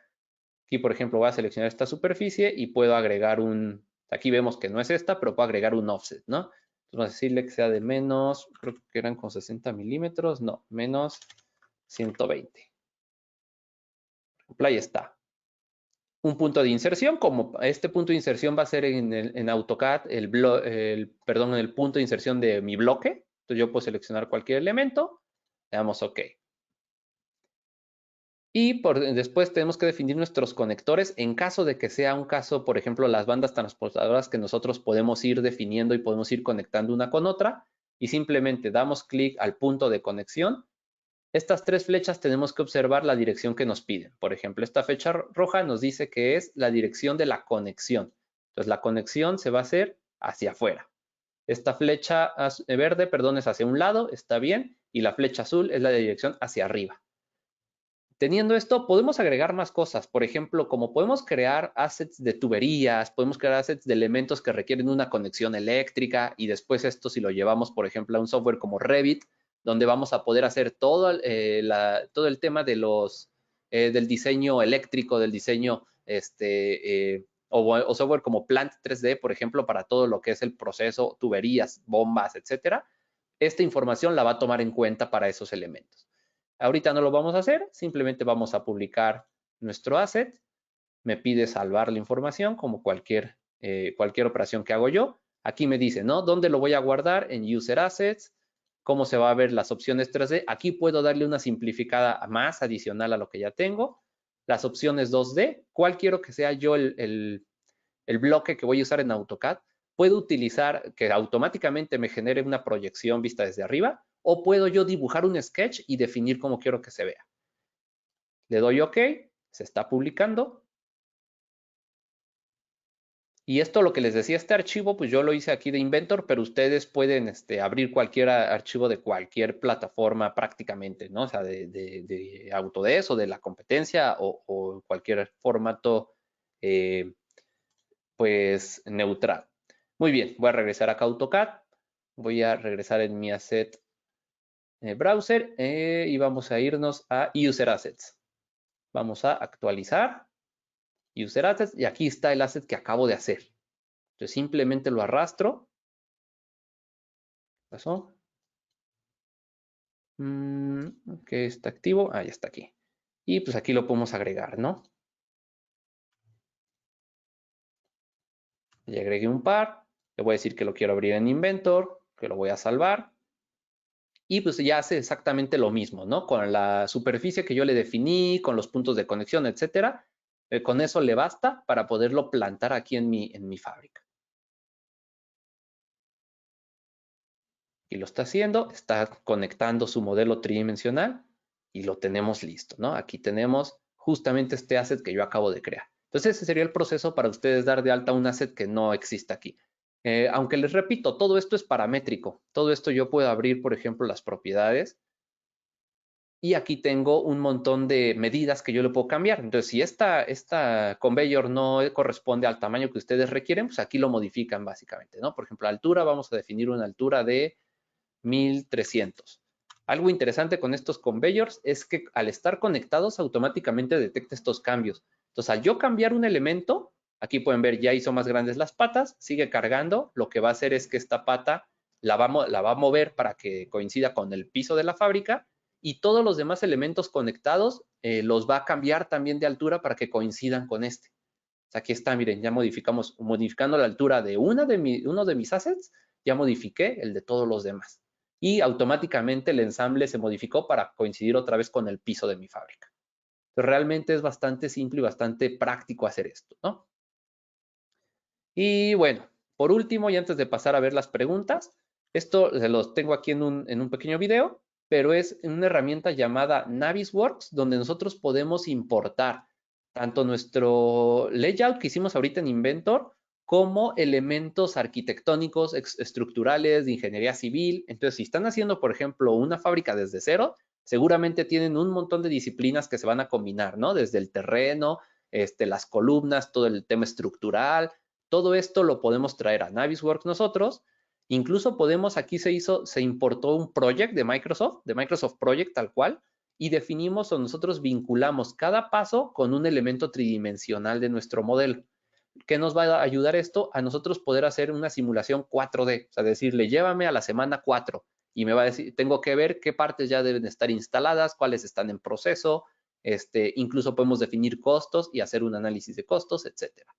Aquí, por ejemplo, voy a seleccionar esta superficie y puedo agregar aquí vemos que no es esta, pero puedo agregar un offset, ¿no? Entonces, vamos a decirle que sea de menos, creo que eran con 60 milímetros, no, menos 120. Ahí está. Un punto de inserción, como este punto de inserción va a ser en AutoCAD, perdón, en el punto de inserción de mi bloque. Entonces yo puedo seleccionar cualquier elemento, le damos OK. Y después tenemos que definir nuestros conectores en caso de que sea un caso, por ejemplo, las bandas transportadoras que nosotros podemos ir definiendo y podemos ir conectando una con otra. Y simplemente damos clic al punto de conexión. Estas 3 flechas tenemos que observar la dirección que nos piden. Por ejemplo, esta flecha roja nos dice que es la dirección de la conexión. Entonces, la conexión se va a hacer hacia afuera. Esta flecha verde, perdón, es hacia un lado, está bien. Y la flecha azul es la dirección hacia arriba. Teniendo esto, podemos agregar más cosas. Por ejemplo, como podemos crear assets de tuberías, podemos crear assets de elementos que requieren una conexión eléctrica y después esto si lo llevamos, por ejemplo, a un software como Revit, donde vamos a poder hacer todo el tema del diseño eléctrico, del diseño o software como Plant 3D, por ejemplo, para todo lo que es el proceso, tuberías, bombas, etcétera. Esta información la va a tomar en cuenta para esos elementos. Ahorita no lo vamos a hacer, simplemente vamos a publicar nuestro asset. Me pide salvar la información como cualquier operación que hago yo. Aquí me dice, ¿no? ¿Dónde lo voy a guardar? En User Assets. ¿Cómo se va a ver las opciones 3D? Aquí puedo darle una simplificada más adicional a lo que ya tengo. Las opciones 2D. ¿Cuál quiero que sea yo el bloque que voy a usar en AutoCAD? Puedo utilizar que automáticamente me genere una proyección vista desde arriba o puedo yo dibujar un sketch y definir cómo quiero que se vea. Le doy OK, se está publicando. Y esto lo que les decía, este archivo, pues yo lo hice aquí de Inventor, pero ustedes pueden abrir cualquier archivo de cualquier plataforma prácticamente, ¿no? O sea, de Autodesk o de la competencia o cualquier formato, pues, neutral. Muy bien, voy a regresar acá a AutoCAD. Voy a regresar en mi asset browser y vamos a irnos a User Assets. Vamos a actualizar User Assets y aquí está el asset que acabo de hacer. Entonces simplemente lo arrastro. ¿Qué pasó? Que está activo. Ah, ya está aquí. Y pues aquí lo podemos agregar, ¿no? Ya agregué un par. Le voy a decir que lo quiero abrir en Inventor, que lo voy a salvar. Y pues ya hace exactamente lo mismo, ¿no? Con la superficie que yo le definí, con los puntos de conexión, etcétera. Con eso le basta para poderlo plantar aquí en mi fábrica. Y lo está haciendo, está conectando su modelo tridimensional y lo tenemos listo, ¿no? Aquí tenemos justamente este asset que yo acabo de crear. Entonces, ese sería el proceso para ustedes dar de alta un asset que no existe aquí. Aunque les repito, todo esto es paramétrico. Todo esto yo puedo abrir, por ejemplo, las propiedades y aquí tengo un montón de medidas que yo le puedo cambiar. Entonces, si esta conveyor no corresponde al tamaño que ustedes requieren, pues aquí lo modifican básicamente, ¿no? Por ejemplo, altura, vamos a definir una altura de 1300. Algo interesante con estos conveyors es que al estar conectados automáticamente detecta estos cambios. Entonces, al yo cambiar un elemento, aquí pueden ver ya hizo más grandes las patas, sigue cargando, lo que va a hacer es que esta pata la va a mover para que coincida con el piso de la fábrica y todos los demás elementos conectados los va a cambiar también de altura para que coincidan con este. Aquí está, miren, ya modificando la altura de uno de mis assets, ya modifiqué el de todos los demás. Y automáticamente el ensamble se modificó para coincidir otra vez con el piso de mi fábrica. Entonces, realmente es bastante simple y bastante práctico hacer esto, ¿no? Y bueno, por último, y antes de pasar a ver las preguntas, esto se los tengo aquí en un pequeño video, pero es una herramienta llamada Navisworks, donde nosotros podemos importar tanto nuestro layout que hicimos ahorita en Inventor, como elementos arquitectónicos, estructurales, de ingeniería civil. Entonces, si están haciendo, por ejemplo, una fábrica desde cero, seguramente tienen un montón de disciplinas que se van a combinar, ¿no? Desde el terreno, las columnas, todo el tema estructural, todo esto lo podemos traer a Navisworks nosotros. Incluso podemos, aquí se importó un project de Microsoft Project tal cual, y definimos o nosotros vinculamos cada paso con un elemento tridimensional de nuestro modelo. ¿Qué nos va a ayudar esto? A nosotros poder hacer una simulación 4D, o sea, decirle, llévame a la semana 4 y me va a decir, tengo que ver qué partes ya deben estar instaladas, cuáles están en proceso, incluso podemos definir costos y hacer un análisis de costos, etcétera.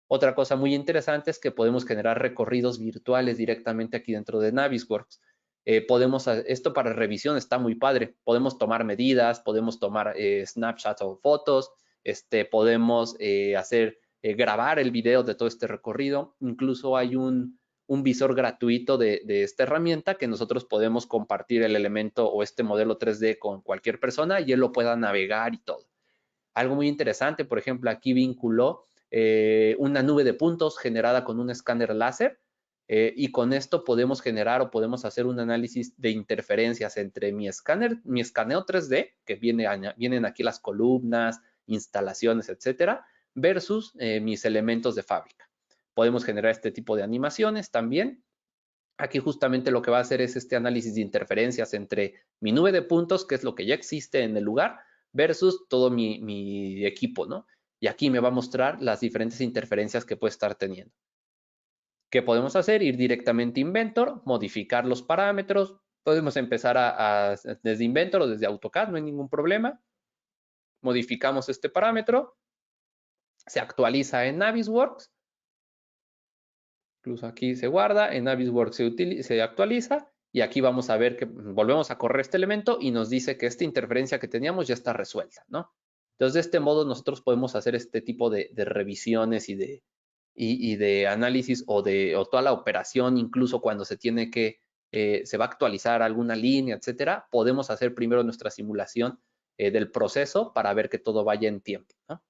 Otra cosa muy interesante es que podemos generar recorridos virtuales directamente aquí dentro de Navisworks. Esto para revisión está muy padre. Podemos tomar medidas, podemos tomar snapshots o fotos, podemos grabar el video de todo este recorrido. Incluso hay un visor gratuito de esta herramienta que nosotros podemos compartir el elemento o este modelo 3D con cualquier persona y él lo pueda navegar y todo. Algo muy interesante, por ejemplo, aquí vinculó una nube de puntos generada con un escáner láser y con esto podemos generar o podemos hacer un análisis de interferencias entre mi escaneo 3D, que vienen aquí las columnas, instalaciones, etcétera, versus mis elementos de fábrica. Podemos generar este tipo de animaciones también. Aquí justamente lo que va a hacer es este análisis de interferencias entre mi nube de puntos, que es lo que ya existe en el lugar, versus todo mi equipo, ¿no? Y aquí me va a mostrar las diferentes interferencias que puede estar teniendo. ¿Qué podemos hacer? Ir directamente a Inventor, modificar los parámetros. Podemos empezar desde Inventor o desde AutoCAD, no hay ningún problema. Modificamos este parámetro, se actualiza en Navisworks. Incluso aquí se guarda, en Navisworks se actualiza y aquí vamos a ver que volvemos a correr este elemento y nos dice que esta interferencia que teníamos ya está resuelta, ¿no? Entonces, de este modo nosotros podemos hacer este tipo de revisiones y de análisis o toda la operación, incluso cuando se va a actualizar alguna línea, etcétera, podemos hacer primero nuestra simulación del proceso para ver que todo vaya en tiempo, ¿no?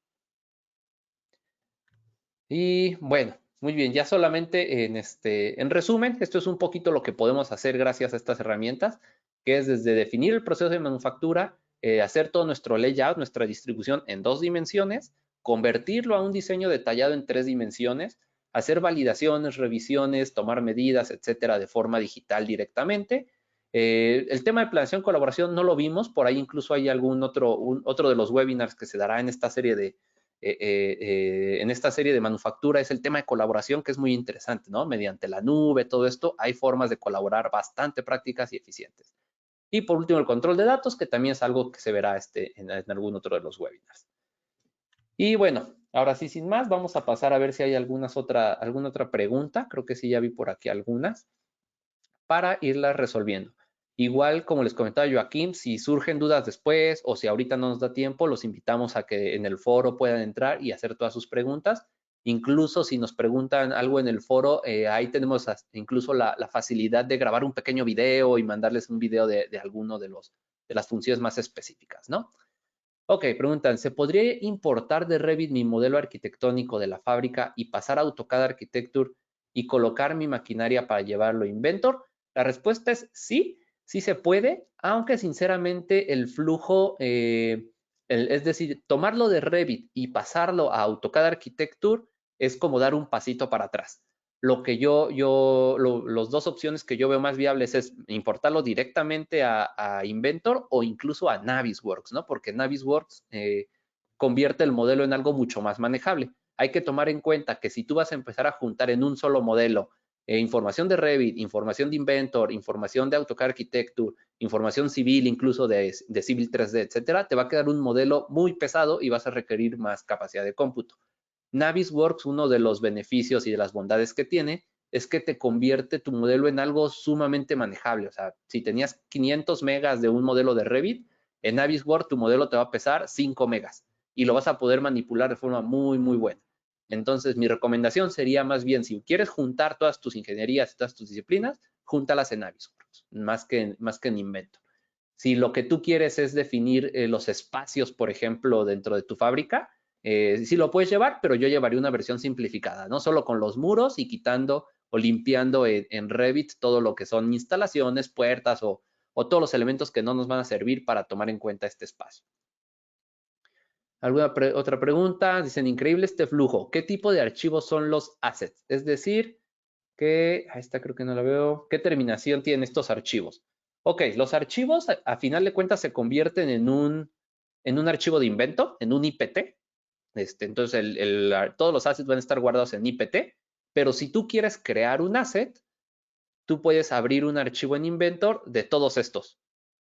Y bueno, muy bien, ya solamente en resumen, esto es un poquito lo que podemos hacer gracias a estas herramientas, que es desde definir el proceso de manufactura, hacer todo nuestro layout, nuestra distribución en 2 dimensiones, convertirlo a un diseño detallado en 3 dimensiones, hacer validaciones, revisiones, tomar medidas, etcétera, de forma digital directamente. El tema de planeación y colaboración no lo vimos, por ahí incluso hay otro de los webinars que se dará en esta serie en esta serie de manufactura es el tema de colaboración, que es muy interesante, ¿no? Mediante la nube, todo esto, hay formas de colaborar bastante prácticas y eficientes. Y por último, el control de datos, que también es algo que se verá en algún otro de los webinars. Y bueno, ahora sí, sin más, vamos a pasar a ver si hay alguna otra pregunta. Creo que sí, ya vi por aquí algunas, para irlas resolviendo. Igual, como les comentaba Joaquín, si surgen dudas después o si ahorita no nos da tiempo, los invitamos a que en el foro puedan entrar y hacer todas sus preguntas. Incluso si nos preguntan algo en el foro, ahí tenemos incluso la facilidad de grabar un pequeño video y mandarles un video de alguno de las funciones más específicas, ¿no? Ok, preguntan, ¿se podría importar de Revit mi modelo arquitectónico de la fábrica y pasar a AutoCAD Architecture y colocar mi maquinaria para llevarlo a Inventor? La respuesta es sí, sí se puede, aunque sinceramente el flujo, es decir, tomarlo de Revit y pasarlo a AutoCAD Architecture es como dar un pasito para atrás. Lo que los dos opciones que yo veo más viables es importarlo directamente a Inventor o incluso a Navisworks, ¿no? Porque Navisworks convierte el modelo en algo mucho más manejable. Hay que tomar en cuenta que si tú vas a empezar a juntar en un solo modelo información de Revit, información de Inventor, información de AutoCAD Architecture, información civil, incluso de Civil 3D, etcétera, te va a quedar un modelo muy pesado y vas a requerir más capacidad de cómputo. Navisworks, uno de los beneficios y de las bondades que tiene es que te convierte tu modelo en algo sumamente manejable. O sea, si tenías 500 megas de un modelo de Revit, en Navisworks tu modelo te va a pesar 5 megas y lo vas a poder manipular de forma muy, muy buena. Entonces, mi recomendación sería más bien, si quieres juntar todas tus ingenierías y todas tus disciplinas, júntalas en Navisworks, más que en Inventor. Si lo que tú quieres es definir los espacios, por ejemplo, dentro de tu fábrica, sí lo puedes llevar, pero yo llevaría una versión simplificada, no solo con los muros y quitando o limpiando en Revit todo lo que son instalaciones, puertas o todos los elementos que no nos van a servir para tomar en cuenta este espacio. ¿Alguna otra pregunta? Dicen, increíble este flujo. ¿Qué tipo de archivos son los assets? Es decir, esta creo que no la veo. ¿Qué terminación tienen estos archivos? Ok, los archivos a final de cuentas se convierten en un archivo de invento, en un IPT. Entonces, todos los assets van a estar guardados en IPT, pero si tú quieres crear un asset, tú puedes abrir un archivo en Inventor de todos estos.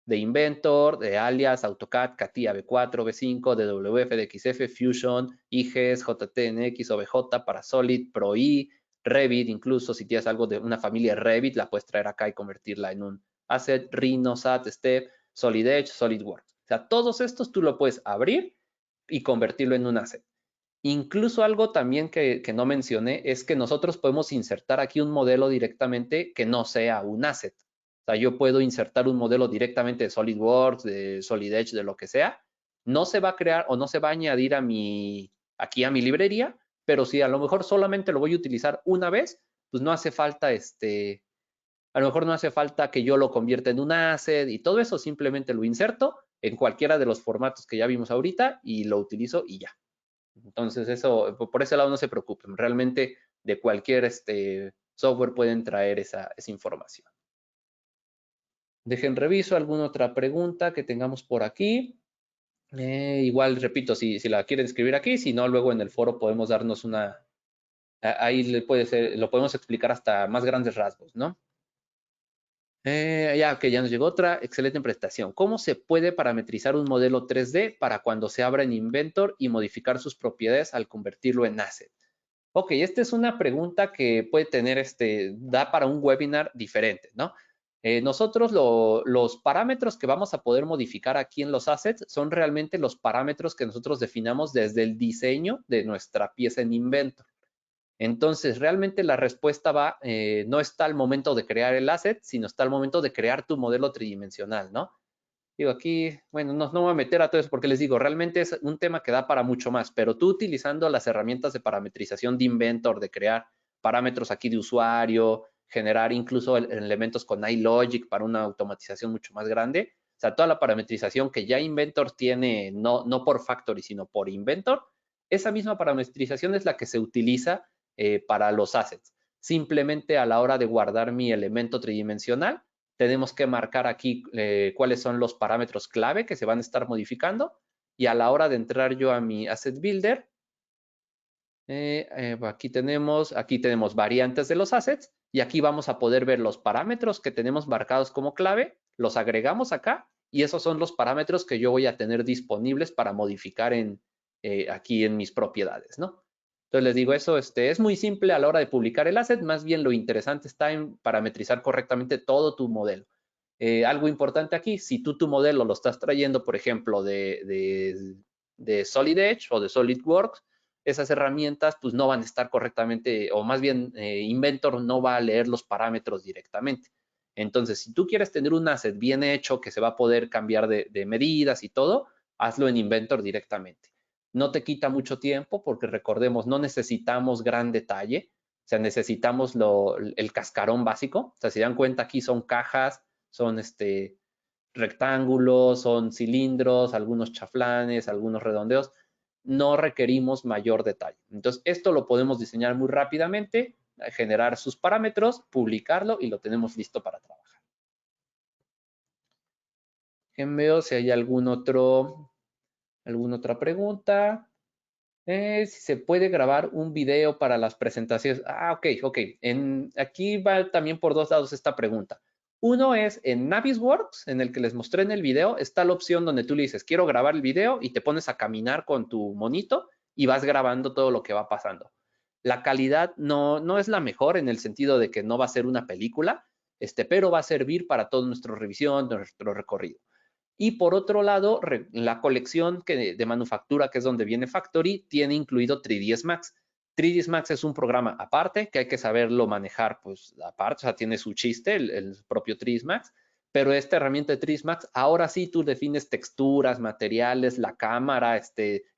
De Inventor, de Alias, AutoCAD, CATIA V4, V5, DWF, DXF, Fusion, IGES, JTNX, OBJ, Parasolid, ProI, Revit, incluso si tienes algo de una familia Revit, la puedes traer acá y convertirla en un asset, Rhino, SAT, Step, Solid Edge, SolidWorks. O sea, todos estos tú lo puedes abrir y convertirlo en un asset. Incluso algo también que no mencioné es que nosotros podemos insertar aquí un modelo directamente que no sea un asset. O sea, yo puedo insertar un modelo directamente de SolidWorks, de Solid Edge, de lo que sea. No se va a crear o no se va a añadir aquí a mi librería, pero si a lo mejor solamente lo voy a utilizar una vez, pues no hace falta a lo mejor no hace falta que yo lo convierta en un asset y todo eso, simplemente lo inserto en cualquiera de los formatos que ya vimos ahorita y lo utilizo y ya. Entonces, eso, por ese lado no se preocupen. Realmente de cualquier software pueden traer esa información. Dejen reviso alguna otra pregunta que tengamos por aquí. Igual, repito, si la quieren escribir aquí, si no, luego en el foro podemos darnos ahí lo podemos explicar hasta más grandes rasgos, ¿no? Ya nos llegó otra excelente presentación. ¿Cómo se puede parametrizar un modelo 3D para cuando se abra en Inventor y modificar sus propiedades al convertirlo en asset? Ok, esta es una pregunta que puede tener, da para un webinar diferente, ¿no? Nosotros los parámetros que vamos a poder modificar aquí en los assets son realmente los parámetros que nosotros definamos desde el diseño de nuestra pieza en Inventor. Entonces, realmente la respuesta no está al momento de crear el asset, sino está al momento de crear tu modelo tridimensional, ¿no? Digo, aquí, bueno, no me voy a meter a todo eso porque les digo, realmente es un tema que da para mucho más, pero tú utilizando las herramientas de parametrización de Inventor, de crear parámetros aquí de usuario, generar incluso elementos con iLogic para una automatización mucho más grande, o sea, toda la parametrización que ya Inventor tiene, no por Factory, sino por Inventor, esa misma parametrización es la que se utiliza para los assets. Simplemente a la hora de guardar mi elemento tridimensional, tenemos que marcar aquí cuáles son los parámetros clave que se van a estar modificando y a la hora de entrar yo a mi Asset Builder, Aquí tenemos variantes de los assets y aquí vamos a poder ver los parámetros que tenemos marcados como clave, los agregamos acá y esos son los parámetros que yo voy a tener disponibles para modificar aquí en mis propiedades, ¿no? Entonces les digo, eso es muy simple a la hora de publicar el asset, más bien lo interesante está en parametrizar correctamente todo tu modelo. Algo importante aquí, si tú tu modelo lo estás trayendo, por ejemplo, de Solid Edge o de SolidWorks, esas herramientas pues no van a estar correctamente, o más bien Inventor no va a leer los parámetros directamente. Entonces, si tú quieres tener un asset bien hecho que se va a poder cambiar de medidas y todo, hazlo en Inventor directamente. No te quita mucho tiempo porque recordemos, no necesitamos gran detalle, o sea, necesitamos el cascarón básico. O sea, si dan cuenta aquí son cajas, son rectángulos, son cilindros, algunos chaflanes, algunos redondeos. No requerimos mayor detalle. Entonces, esto lo podemos diseñar muy rápidamente, generar sus parámetros, publicarlo y lo tenemos listo para trabajar. Veo si hay alguna otra pregunta. Si se puede grabar un video para las presentaciones. Ok. Aquí va también por dos lados esta pregunta. Uno es en Navisworks, en el que les mostré en el video, está la opción donde tú le dices, quiero grabar el video y te pones a caminar con tu monito y vas grabando todo lo que va pasando. La calidad no es la mejor en el sentido de que no va a ser una película, pero va a servir para toda nuestra revisión, nuestro recorrido. Y por otro lado, la colección de manufactura, que es donde viene Factory, tiene incluido 3ds Max. 3ds Max es un programa aparte que hay que saberlo manejar, pues aparte, o sea, tiene su chiste, el propio 3ds Max, pero esta herramienta de 3ds Max, ahora sí tú defines texturas, materiales, la cámara,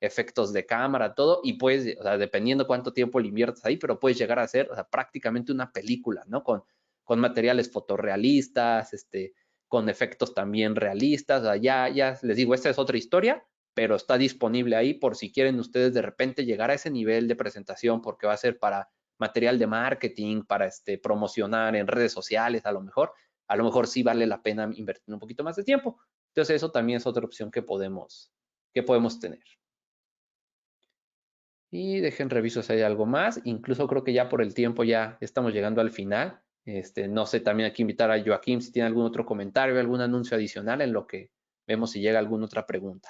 efectos de cámara, todo, y puedes, o sea, dependiendo cuánto tiempo le inviertas ahí, pero puedes llegar a hacer, o sea, prácticamente una película, ¿no? Con materiales fotorrealistas, con efectos también realistas. O sea, ya les digo, esta es otra historia, pero está disponible ahí por si quieren ustedes de repente llegar a ese nivel de presentación, porque va a ser para material de marketing, para promocionar en redes sociales, a lo mejor sí vale la pena invertir un poquito más de tiempo. Entonces eso también es otra opción que podemos tener. Y dejen reviso si hay algo más. Incluso creo que ya por el tiempo ya estamos llegando al final. No sé, también hay que invitar a Joaquín si tiene algún otro comentario, algún anuncio adicional en lo que vemos si llega alguna otra pregunta.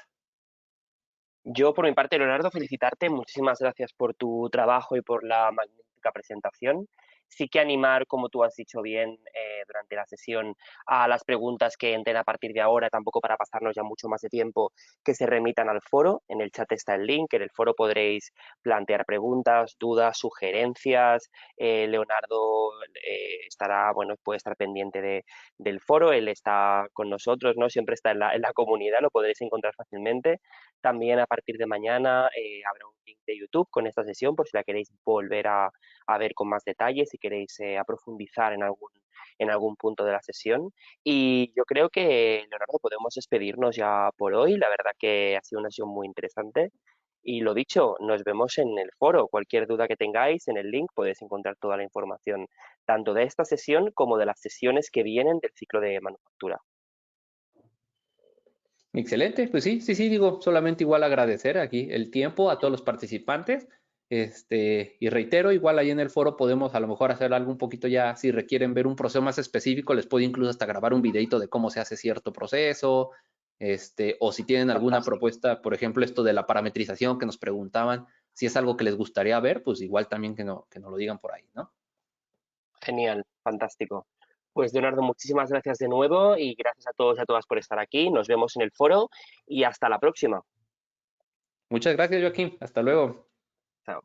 Yo, por mi parte, Leonardo, felicitarte. Muchísimas gracias por tu trabajo y por la magnífica presentación. Sí que animar, como tú has dicho bien durante la sesión, a las preguntas que entren a partir de ahora, tampoco para pasarnos ya mucho más de tiempo, que se remitan al foro. En el chat está el link. En el foro podréis plantear preguntas, dudas, sugerencias. Leonardo estará, bueno, puede estar pendiente del foro. Él está con nosotros, ¿no? Siempre está en la comunidad, lo podréis encontrar fácilmente. También a partir de mañana habrá un link de YouTube con esta sesión por si la queréis volver a ver con más detalles, si queréis profundizar en algún punto de la sesión. Y yo creo que, Leonardo, podemos despedirnos ya por hoy. La verdad que ha sido una sesión muy interesante. Y lo dicho, nos vemos en el foro. Cualquier duda que tengáis, en el link podéis encontrar toda la información, tanto de esta sesión como de las sesiones que vienen del ciclo de manufactura. Excelente, pues sí, digo, solamente igual agradecer aquí el tiempo a todos los participantes. Y reitero, igual ahí en el foro podemos a lo mejor hacer algo un poquito ya, si requieren ver un proceso más específico, les puedo incluso hasta grabar un videito de cómo se hace cierto proceso, o si tienen alguna Fantástico. propuesta, por ejemplo, esto de la parametrización que nos preguntaban, si es algo que les gustaría ver, pues igual también que nos lo digan por ahí, ¿no? Genial, fantástico. Pues Leonardo, muchísimas gracias de nuevo y gracias a todos y a todas por estar aquí. Nos vemos en el foro y hasta la próxima. Muchas gracias, Joaquín. Hasta luego. Chao.